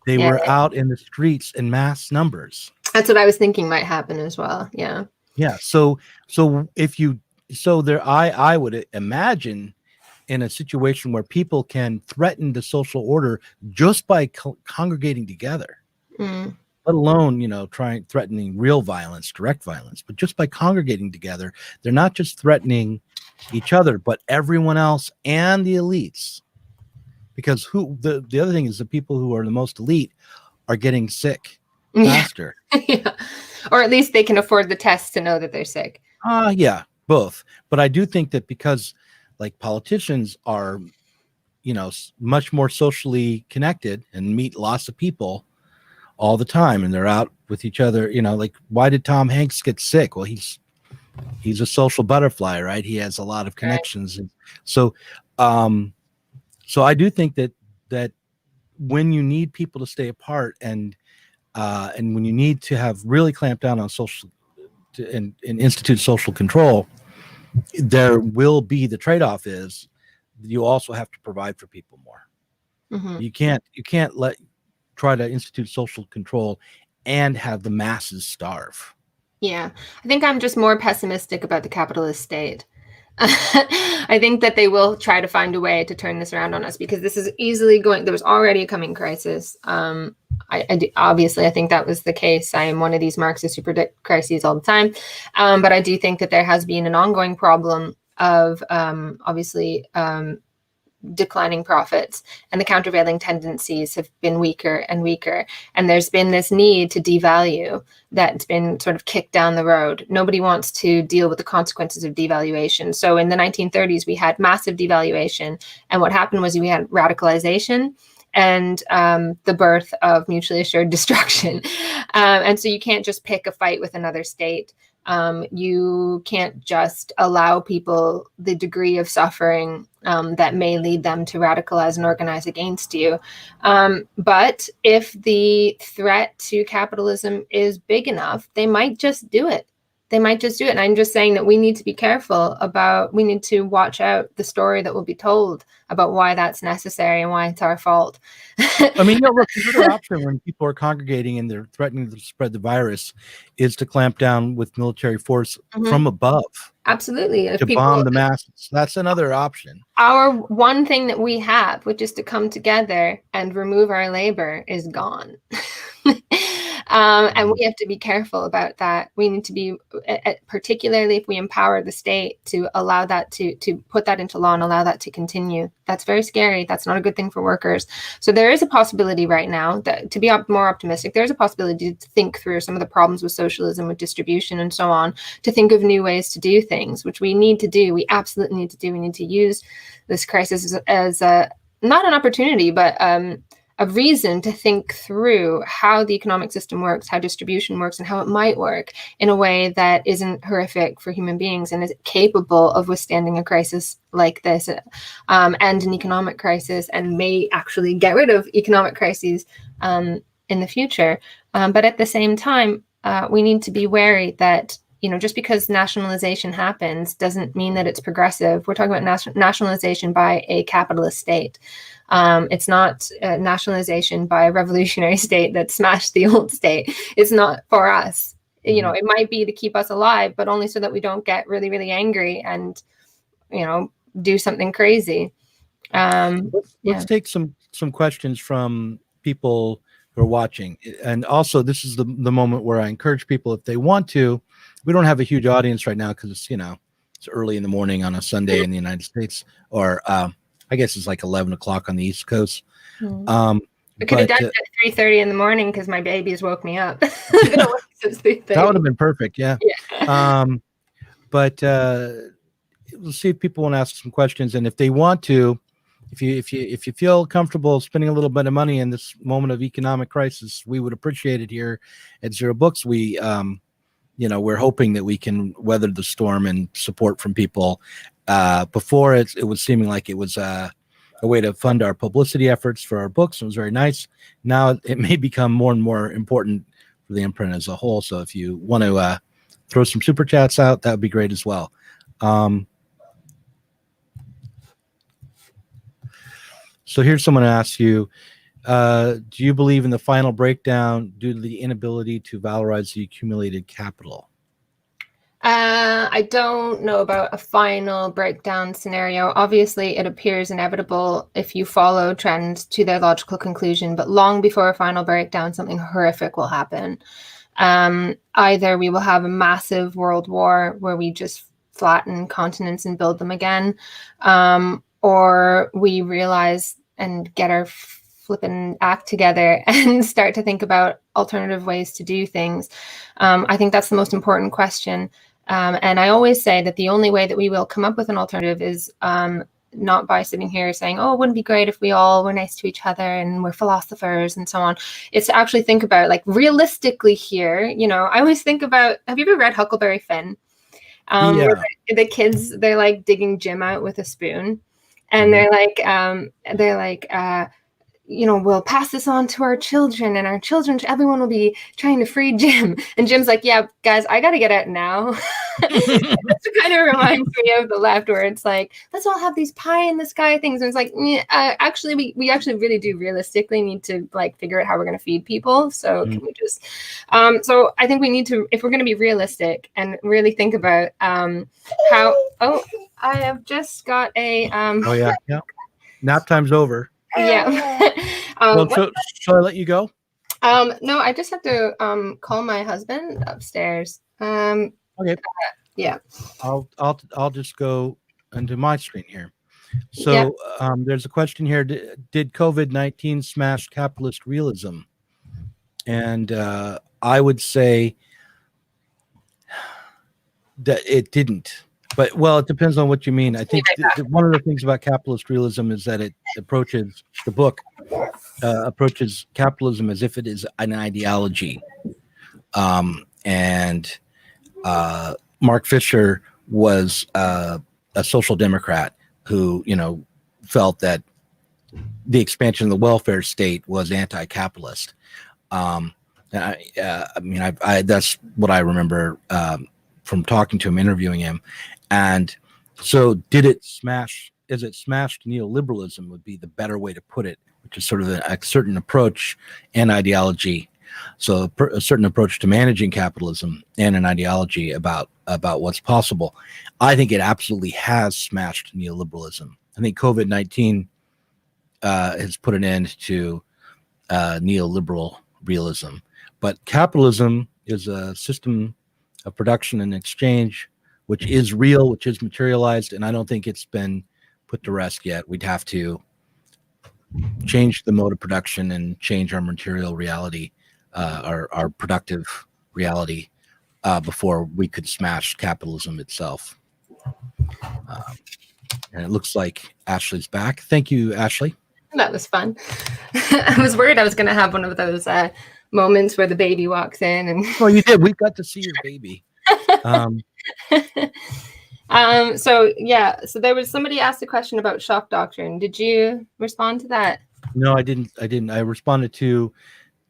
They were out in the streets in mass numbers. That's what I was thinking might happen as well. Yeah. Yeah. So I would imagine, in a situation where people can threaten the social order just by congregating together, let alone, threatening real violence, direct violence, but just by congregating together, they're not just threatening each other, but everyone else and the elites. Because the other thing is, the people who are the most elite are getting sick faster. Yeah. Or at least they can afford the test to know that they're sick. Yeah, both. But I do think that because politicians are, much more socially connected and meet lots of people all the time, and they're out with each other. Why did Tom Hanks get sick? Well, he's a social butterfly, right? He has a lot of connections. Right. And so I do think that when you need people to stay apart, and when you need to have really clamped down on social and institute social control, there will be, the trade-off is you also have to provide for people more. Mhm. You can't try to institute social control and have the masses starve. Yeah, I think I'm just more pessimistic about the capitalist state. I think that they will try to find a way to turn this around on us, because this is easily going. There was already a coming crisis. Obviously, I think that was the case. I am one of these Marxists who predict crises all the time, but I do think that there has been an ongoing problem of obviously declining profits, and the countervailing tendencies have been weaker and weaker. And there's been this need to devalue that's been sort of kicked down the road. Nobody wants to deal with the consequences of devaluation. So in the 1930s, we had massive devaluation. And what happened was we had radicalization and the birth of mutually assured destruction. And so you can't just pick a fight with another state. You can't just allow people the degree of suffering that may lead them to radicalize and organize against you. But if the threat to capitalism is big enough, they might just do it. And I'm just saying that we need to be careful we need to watch out the story that will be told about why that's necessary and why it's our fault. I mean, look, another option when people are congregating and they're threatening to spread the virus is to clamp down with military force from above. Absolutely. To bomb the masses. That's another option. Our one thing that we have, which is to come together and remove our labor, is gone. And we have to be careful about that. We need to be, particularly if we empower the state, to allow that to put that into law and allow that to continue. That's very scary. That's not a good thing for workers. So there is a possibility right now that, to be more optimistic, there's a possibility to think through some of the problems with socialism, with distribution and so on, to think of new ways to do things, which we need to do. We absolutely need to do. We need to use this crisis as not an opportunity, but a reason to think through how the economic system works, how distribution works, and how it might work in a way that isn't horrific for human beings and is capable of withstanding a crisis like this and an economic crisis, and may actually get rid of economic crises in the future. But at the same time, we need to be wary that, just because nationalization happens doesn't mean that it's progressive. We're talking about nationalization by a capitalist state. It's not nationalization by a revolutionary state that smashed the old state. It's not for us. It might be to keep us alive, but only so that we don't get really, really angry and, do something crazy. Let's take some questions from people who are watching. And also, this is the moment where I encourage people, if they want to. We don't have a huge audience right now because it's early in the morning on a Sunday in the United States, or I guess it's like 11 o'clock on the East Coast. I could have done it at 3:30 in the morning because my babies woke me up. That would have been perfect. Yeah. But we'll see if people want to ask some questions, and if they want to, if you feel comfortable spending a little bit of money in this moment of economic crisis, we would appreciate it here at Zero Books. We we're hoping that we can weather the storm and support from people. Before it was seeming like it was a way to fund our publicity efforts for our books. It was very nice. Now it may become more and more important for the imprint as a whole. So if you want to throw some super chats out, that would be great as well. So here's someone who asks you, do you believe in the final breakdown due to the inability to valorize the accumulated capital? I don't know about a final breakdown scenario. Obviously, it appears inevitable if you follow trends to their logical conclusion, but long before a final breakdown, something horrific will happen. Either we will have a massive world war where we just flatten continents and build them again, or we realize and get our flipping act together and start to think about alternative ways to do things. I think that's the most important question. And I always say that the only way that we will come up with an alternative is not by sitting here saying, oh, it wouldn't be great if we all were nice to each other and we're philosophers and so on. It's to actually think about, like, realistically here, I always think about, have you ever read Huckleberry Finn? Where the kids, they're like digging Jim out with a spoon. And they're like, we'll pass this on to our children, and our children, everyone will be trying to free Jim. And Jim's like, yeah, guys, I got to get out now. It kind of reminds me of the left, where it's like, let's all have these pie in the sky things. And it's like, actually, we actually really do realistically need to like figure out how we're going to feed people. So can we just, so I think we need to, if we're going to be realistic and really think about how, I have just got a, yeah. Nap time's over. Yeah. Well, shall I let you go? No, I just have to call my husband upstairs. Okay. Yeah. I'll just go into my screen here. So there's a question here. Did COVID-19 smash capitalist realism? And I would say that it didn't. But, well, it depends on what you mean. I think one of the things about capitalist realism is that it approaches capitalism as if it is an ideology. And Mark Fisher was a social democrat who, felt that the expansion of the welfare state was anti-capitalist. That's what I remember from talking to him, interviewing him. And so is it smashed neoliberalism would be the better way to put it, which is sort of a certain approach and ideology. So a certain approach to managing capitalism and an ideology about what's possible. I think it absolutely has smashed neoliberalism. I think COVID-19 has put an end to neoliberal realism. But capitalism is a system of production and exchange which is real, which is materialized, and I don't think it's been put to rest yet. We'd have to change the mode of production and change our material reality, our productive reality, before we could smash capitalism itself. And it looks like Ashley's back. Thank you, Ashley. That was fun. I was worried I was going to have one of those moments where the baby walks in. And well, you did. We got to see your baby. So there was somebody asked a question about shock doctrine. Did you respond to that? No, I didn't. I responded to,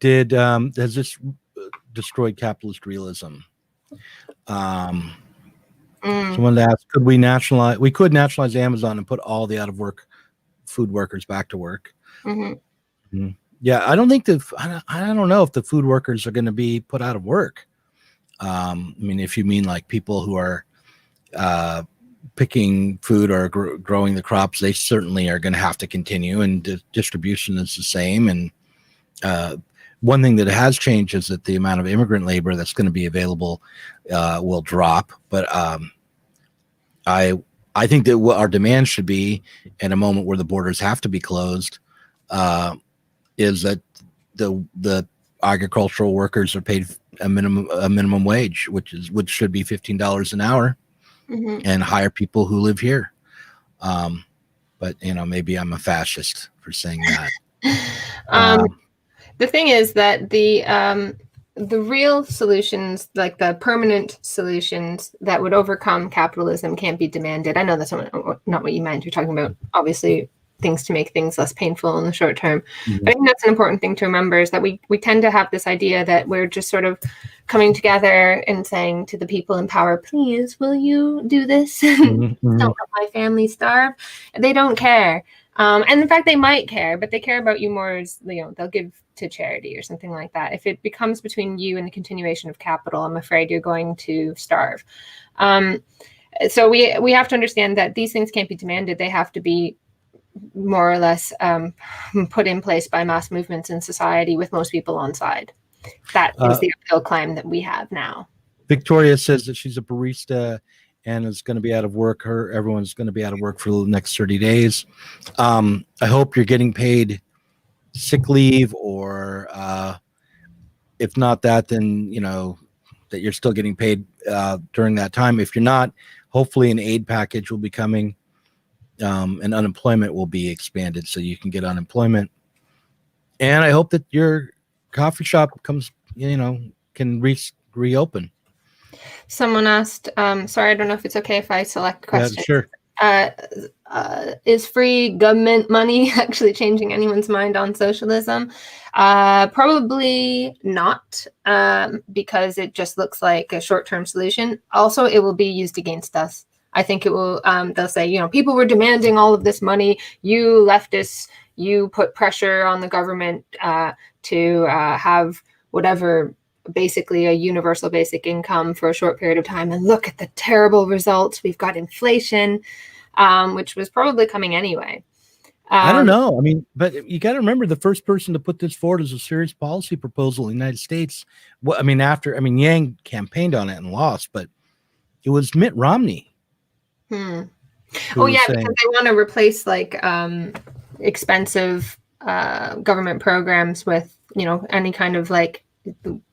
has this destroyed capitalist realism? Someone asked, could we nationalize? We could nationalize Amazon and put all the out of work food workers back to work. Yeah, I don't think I don't know if the food workers are going to be put out of work. I mean, if you mean like people who are picking food or growing the crops, they certainly are going to have to continue, and the distribution is the same. And one thing that has changed is that the amount of immigrant labor that's going to be available will drop. But I think that what our demand should be, in a moment where the borders have to be closed, is that the agricultural workers are paid a minimum wage, which should be $15 an hour, and hire people who live here. But maybe I'm a fascist for saying that. The thing is that the real solutions, like the permanent solutions that would overcome capitalism, can't be demanded. I know that's not what you meant. You're talking about, obviously, things to make things less painful in the short term. But I think that's an important thing to remember, is that we tend to have this idea that we're just sort of coming together and saying to the people in power, please, will you do this? Don't let my family starve. They don't care. And in fact, they might care, but they care about you more as, they'll give to charity or something like that. If it becomes between you and the continuation of capital, I'm afraid you're going to starve. So we have to understand that these things can't be demanded. They have to be more or less put in place by mass movements in society with most people on side. That is the uphill climb that we have now. Victoria says that she's a barista and is going to be out of work. Everyone's going to be out of work for the next 30 days. I hope you're getting paid sick leave, or if not that, then that you're still getting paid during that time. If you're not, hopefully an aid package will be coming. And unemployment will be expanded so you can get unemployment. And I hope that your coffee shop can reopen. Someone asked, sorry, I don't know if it's okay if I select questions. Yeah, sure. Is free government money actually changing anyone's mind on socialism? Probably not, because it just looks like a short-term solution. Also, it will be used against us. I think it will. They'll say, you know, people were demanding all of this money. You leftists, you put pressure on the government to have whatever, basically a universal basic income for a short period of time. And look at the terrible results. We've got inflation, which was probably coming anyway. I don't know. I mean, but you got to remember the first person to put this forward as a serious policy proposal in the United States. Yang campaigned on it and lost, but it was Mitt Romney. Oh yeah, because they want to replace like expensive government programs with, you know, any kind of like,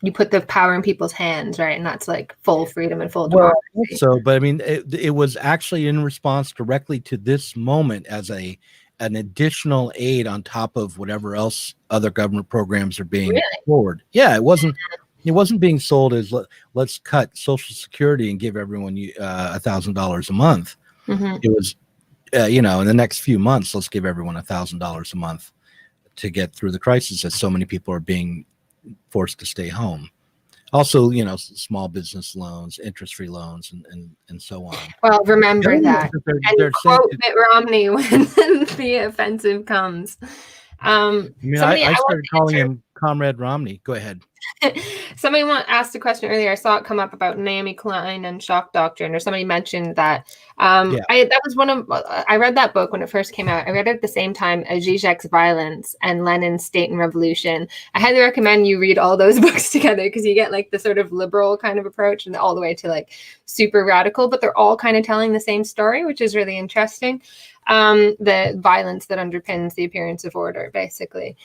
you put the power in people's hands, right? And that's like full freedom and full democracy. So, but I mean, it was actually in response directly to this moment as an additional aid on top of whatever else other government programs are being forward. Yeah, it wasn't being sold as let's cut Social Security and give everyone $1,000 a month. It was, you know, in the next few months, let's give everyone $1,000 a month to get through the crisis, as so many people are being forced to stay home. Also, you know, small business loans, interest-free loans, and so on. Well, remember that. And quote Mitt Romney when the offensive comes. I started calling him Comrade Romney. Go ahead. Somebody asked a question earlier. I saw it come up about Naomi Klein and shock doctrine, or somebody mentioned that. I read that book when it first came out. I read it at the same time as Zizek's Violence and Lenin's State and Revolution. I highly recommend you read all those books together, because you get like the sort of liberal kind of approach and all the way to like super radical, but they're all kind of telling the same story, which is really interesting. The violence that underpins the appearance of order, basically.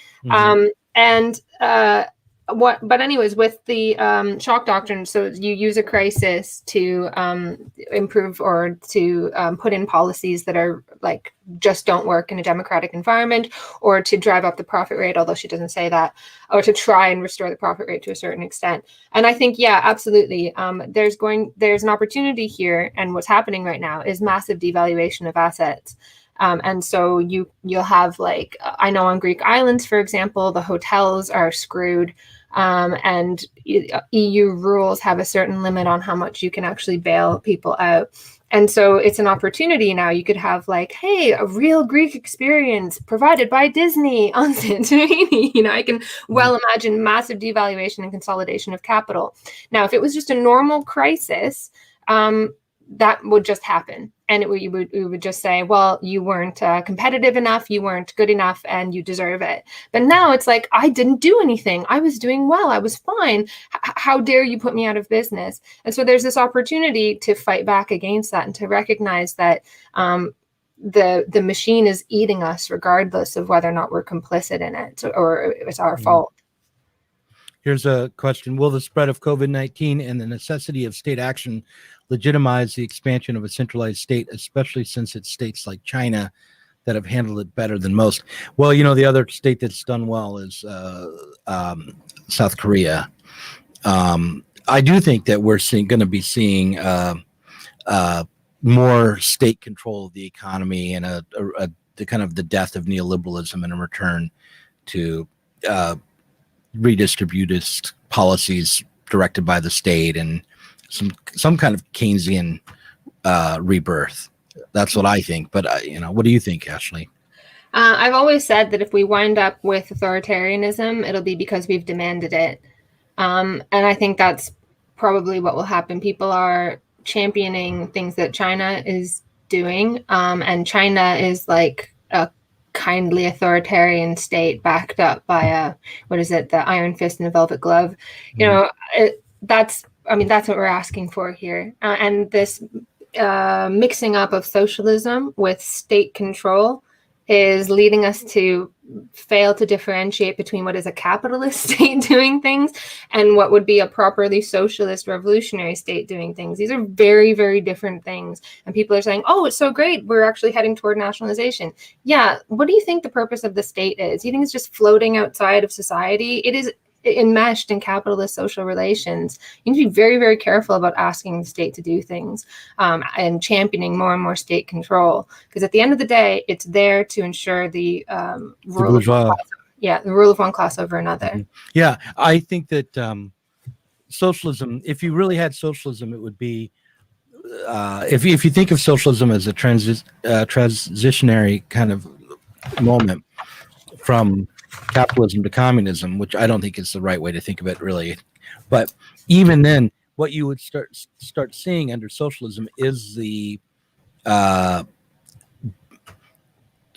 But anyways, with the shock doctrine, so you use a crisis to improve or to put in policies that are like just don't work in a democratic environment, or to drive up the profit rate, although she doesn't say that, or to try and restore the profit rate to a certain extent. And I think, yeah, absolutely. There's an opportunity here, and what's happening right now is massive devaluation of assets. And so you'll have, like, I know on Greek islands, for example, the hotels are screwed, and EU rules have a certain limit on how much you can actually bail people out. And so it's an opportunity now. You could have like, hey, a real Greek experience provided by Disney on Santorini. You know, I can well imagine massive devaluation and consolidation of capital. Now, if it was just a normal crisis, that would just happen. And we would just say, well, you weren't competitive enough, you weren't good enough, and you deserve it. But now it's like, I didn't do anything. I was doing well. I was fine. How dare you put me out of business? And so there's this opportunity to fight back against that and to recognize that the machine is eating us regardless of whether or not we're complicit in it or it's our fault. Here's a question. Will the spread of COVID-19 and the necessity of state action legitimize the expansion of a centralized state, especially since it's states like China that have handled it better than most? Well, you know, the other state that's done well is South Korea. I do think that we're going to be seeing more state control of the economy and the kind of the death of neoliberalism and a return to redistributist policies directed by the state and some kind of Keynesian rebirth. That's what I think. But what do you think, Ashley? I've always said that if we wind up with authoritarianism, it'll be because we've demanded it. And I think that's probably what will happen. People are championing things that China is doing. And China is like a kindly authoritarian state backed up by the iron fist and a velvet glove. You know, that's what we're asking for here. And this mixing up of socialism with state control is leading us to fail to differentiate between what is a capitalist state doing things and what would be a properly socialist revolutionary state doing things. These are very, very different things. And people are saying, oh, it's so great, we're actually heading toward nationalization. Yeah, what do you think the purpose of the state is? You think it's just floating outside of society? It is enmeshed in capitalist social relations, you need to be very, very careful about asking the state to do things, and championing more and more state control. Because at the end of the day, it's there to ensure the rule of one class, the rule of one class over another. Yeah, I think that socialism, if you really had socialism, it would be, if you think of socialism as a transitionary kind of moment from capitalism to communism, which I don't think is the right way to think of it, really. But even then, what you would start seeing under socialism is the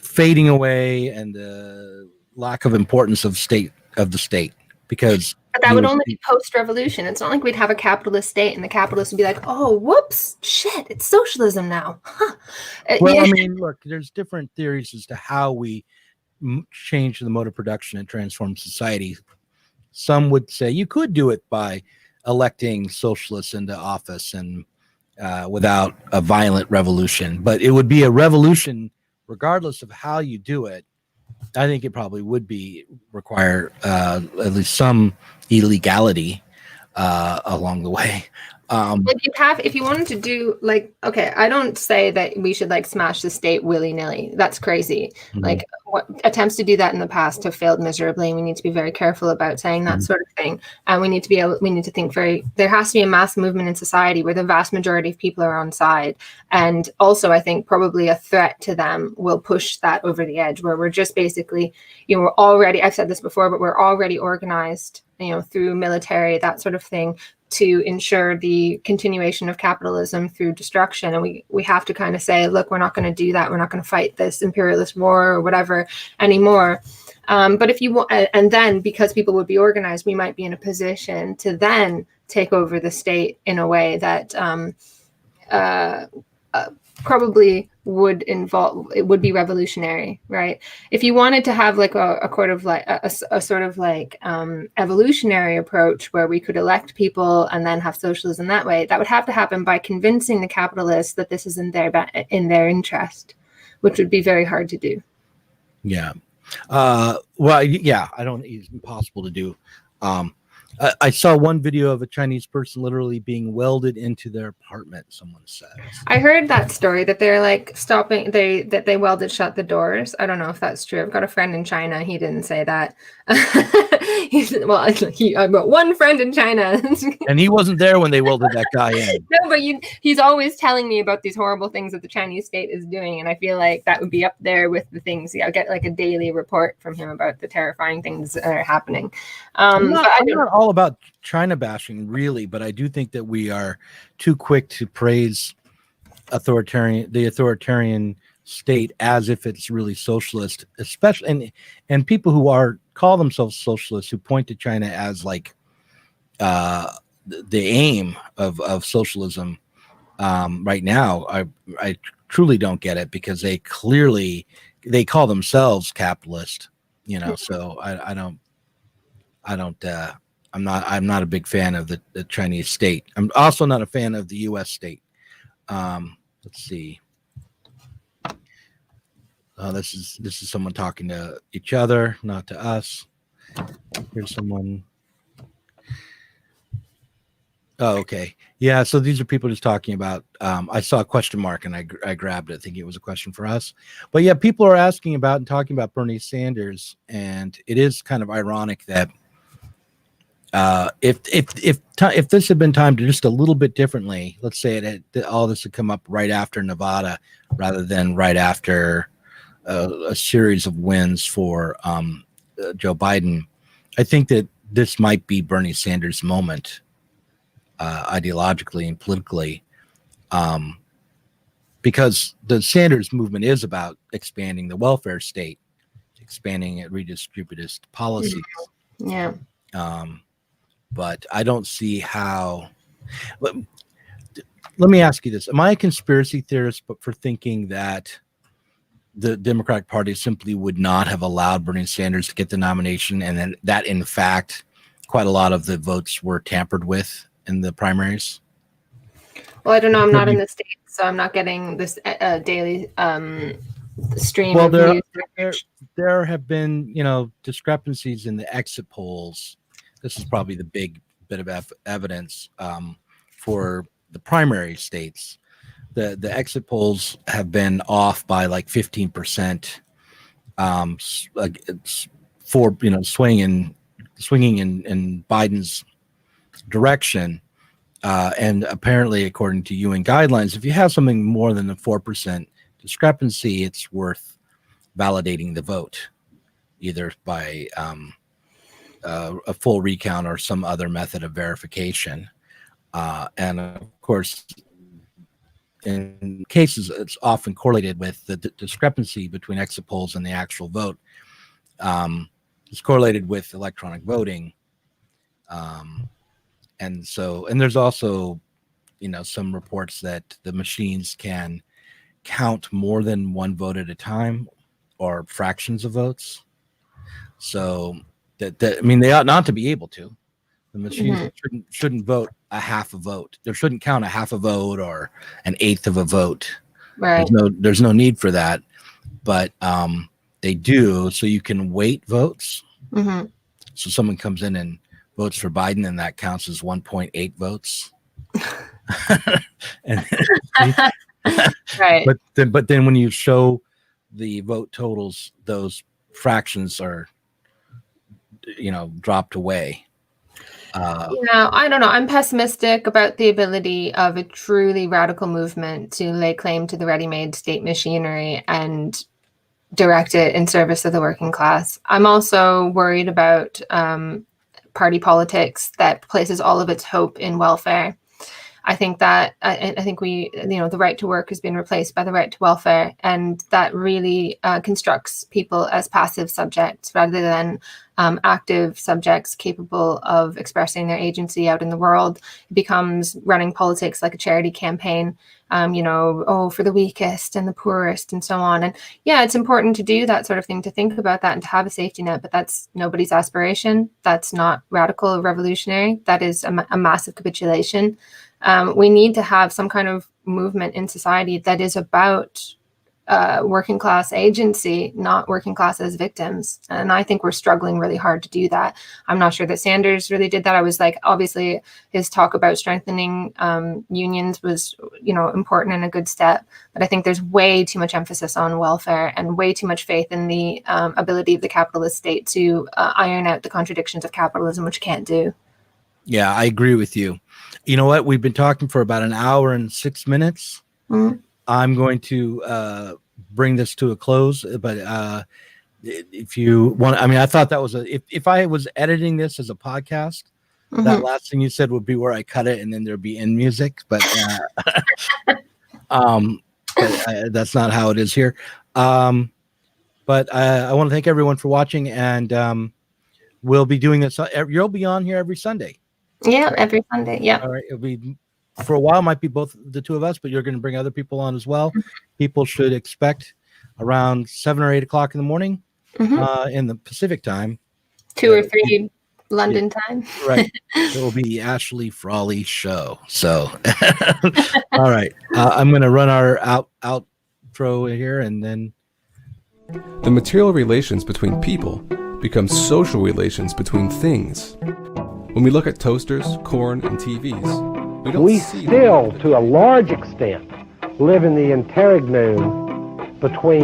fading away and the lack of importance of the state, because. But that would only be post-revolution. It's not like we'd have a capitalist state and the capitalists would be like, oh, whoops, shit, it's socialism now. Huh. Well, I mean, look, there's different theories as to how we change the mode of production and transform society. Some would say you could do it by electing socialists into office and without a violent revolution, but it would be a revolution regardless of how you do it. I think it probably would require at least some illegality along the way. If you wanted to do, like, okay, I don't say that we should like smash the state willy-nilly. That's crazy. Mm-hmm. Like, what attempts to do that in the past have failed miserably, and we need to be very careful about saying that sort of thing. And we need to think there has to be a mass movement in society where the vast majority of people are on side. And also, I think probably a threat to them will push that over the edge, where we're just basically, we're already, I've said this before, but we're already organized, through military, that sort of thing, to ensure the continuation of capitalism through destruction. And we have to kind of say, look, we're not going to do that. We're not going to fight this imperialist war or whatever anymore. But if you want, and then because people would be organized, we might be in a position to then take over the state in a way that probably would be revolutionary, right? If you wanted to have like a sort of like evolutionary approach where we could elect people and then have socialism that way, that would have to happen by convincing the capitalists that this is in their interest, which would be very hard to do. Yeah. It's impossible to do. I saw one video of a Chinese person literally being welded into their apartment, someone said. I heard that story, that they're like stopping, that they welded shut the doors. I don't know if that's true. I've got a friend in China. He didn't say that. I've got one friend in China. And he wasn't there when they welded that guy in. No, but he's always telling me about these horrible things that the Chinese state is doing. And I feel like that would be up there with the things. I'll get like a daily report from him about the terrifying things that are happening. I'm not all about China bashing, really, but I do think that we are too quick to praise the authoritarian state as if it's really socialist, especially and people who call themselves socialists, who point to China as like the aim of socialism right now. I truly don't get it, because they call themselves capitalist, so I'm not a big fan of the Chinese state. I'm also not a fan of the U.S. state. Let's see. This is someone talking to each other, not to us. Here's someone. Oh, okay. Yeah. So these are people just talking about. I saw a question mark and I grabbed it, thinking it was a question for us. But yeah, people are asking about and talking about Bernie Sanders, and it is kind of ironic that. If this had been timed just a little bit differently, let's say all this had come up right after Nevada rather than right after a series of wins for Joe Biden, I think that this might be Bernie Sanders' moment ideologically and politically, because the Sanders movement is about expanding the welfare state, expanding it, redistributive policies. Yeah. But I don't see how. Let me ask you this: am I a conspiracy theorist, but for thinking that the Democratic Party simply would not have allowed Bernie Sanders to get the nomination, and that in fact, quite a lot of the votes were tampered with in the primaries? Well, I don't know. I'm not in the States, so I'm not getting this daily stream. Well, there have been, discrepancies in the exit polls. this is probably the big bit of evidence for the primary states. The exit polls have been off by like 15%, for swinging in Biden's direction. And apparently, according to UN guidelines, if you have something more than a 4% discrepancy, it's worth validating the vote, either by a full recount or some other method of verification. And of course, in cases, it's often correlated with the discrepancy between exit polls and the actual vote. It's correlated with electronic voting. And there's also, some reports that the machines can count more than one vote at a time or fractions of votes. So they ought not to be able to. The machines shouldn't vote a half a vote. They shouldn't count a half a vote or an eighth of a vote. Right. There's no need for that. But they do, so you can weight votes. Mm-hmm. So someone comes in and votes for Biden, and that counts as 1.8 votes. Right. But then when you show the vote totals, those fractions are, dropped away. I don't know. I'm pessimistic about the ability of a truly radical movement to lay claim to the ready-made state machinery and direct it in service of the working class. I'm also worried about party politics that places all of its hope in welfare. I think that the right to work has been replaced by the right to welfare, and that really constructs people as passive subjects rather than active subjects capable of expressing their agency out in the world. It becomes running politics like a charity campaign, for the weakest and the poorest and so on. And yeah, it's important to do that sort of thing, to think about that and to have a safety net, but that's nobody's aspiration. That's not radical or revolutionary. That is a massive capitulation. We need to have some kind of movement in society that is about working class agency, not working class as victims. And I think we're struggling really hard to do that. I'm not sure that Sanders really did that. I was like, obviously his talk about strengthening unions was, important and a good step. But I think there's way too much emphasis on welfare and way too much faith in the ability of the capitalist state to iron out the contradictions of capitalism, which can't do. Yeah, I agree with you. You know what? We've been talking for about an hour and 6 minutes. Mm-hmm. I'm going to bring this to a close, but if you want, I thought that was if I was editing this as a podcast, that last thing you said would be where I cut it and then there'd be end music, but that's not how it is here. But I want to thank everyone for watching, and we'll be doing this. You'll be on here every Sunday. Yeah, every Sunday. Yeah. All right. It'll be, for a while, might be both the two of us, but you're going to bring other people on as well. People should expect around 7 or 8 o'clock in the morning in the Pacific time. 2 or 3 London time. Right. It will be Ashley Frawley show. So, all right. I'm going to run our outro here, and then. The material relations between people become social relations between things. When we look at toasters, corn, and TVs, we still, to a large extent, live in the interregnum between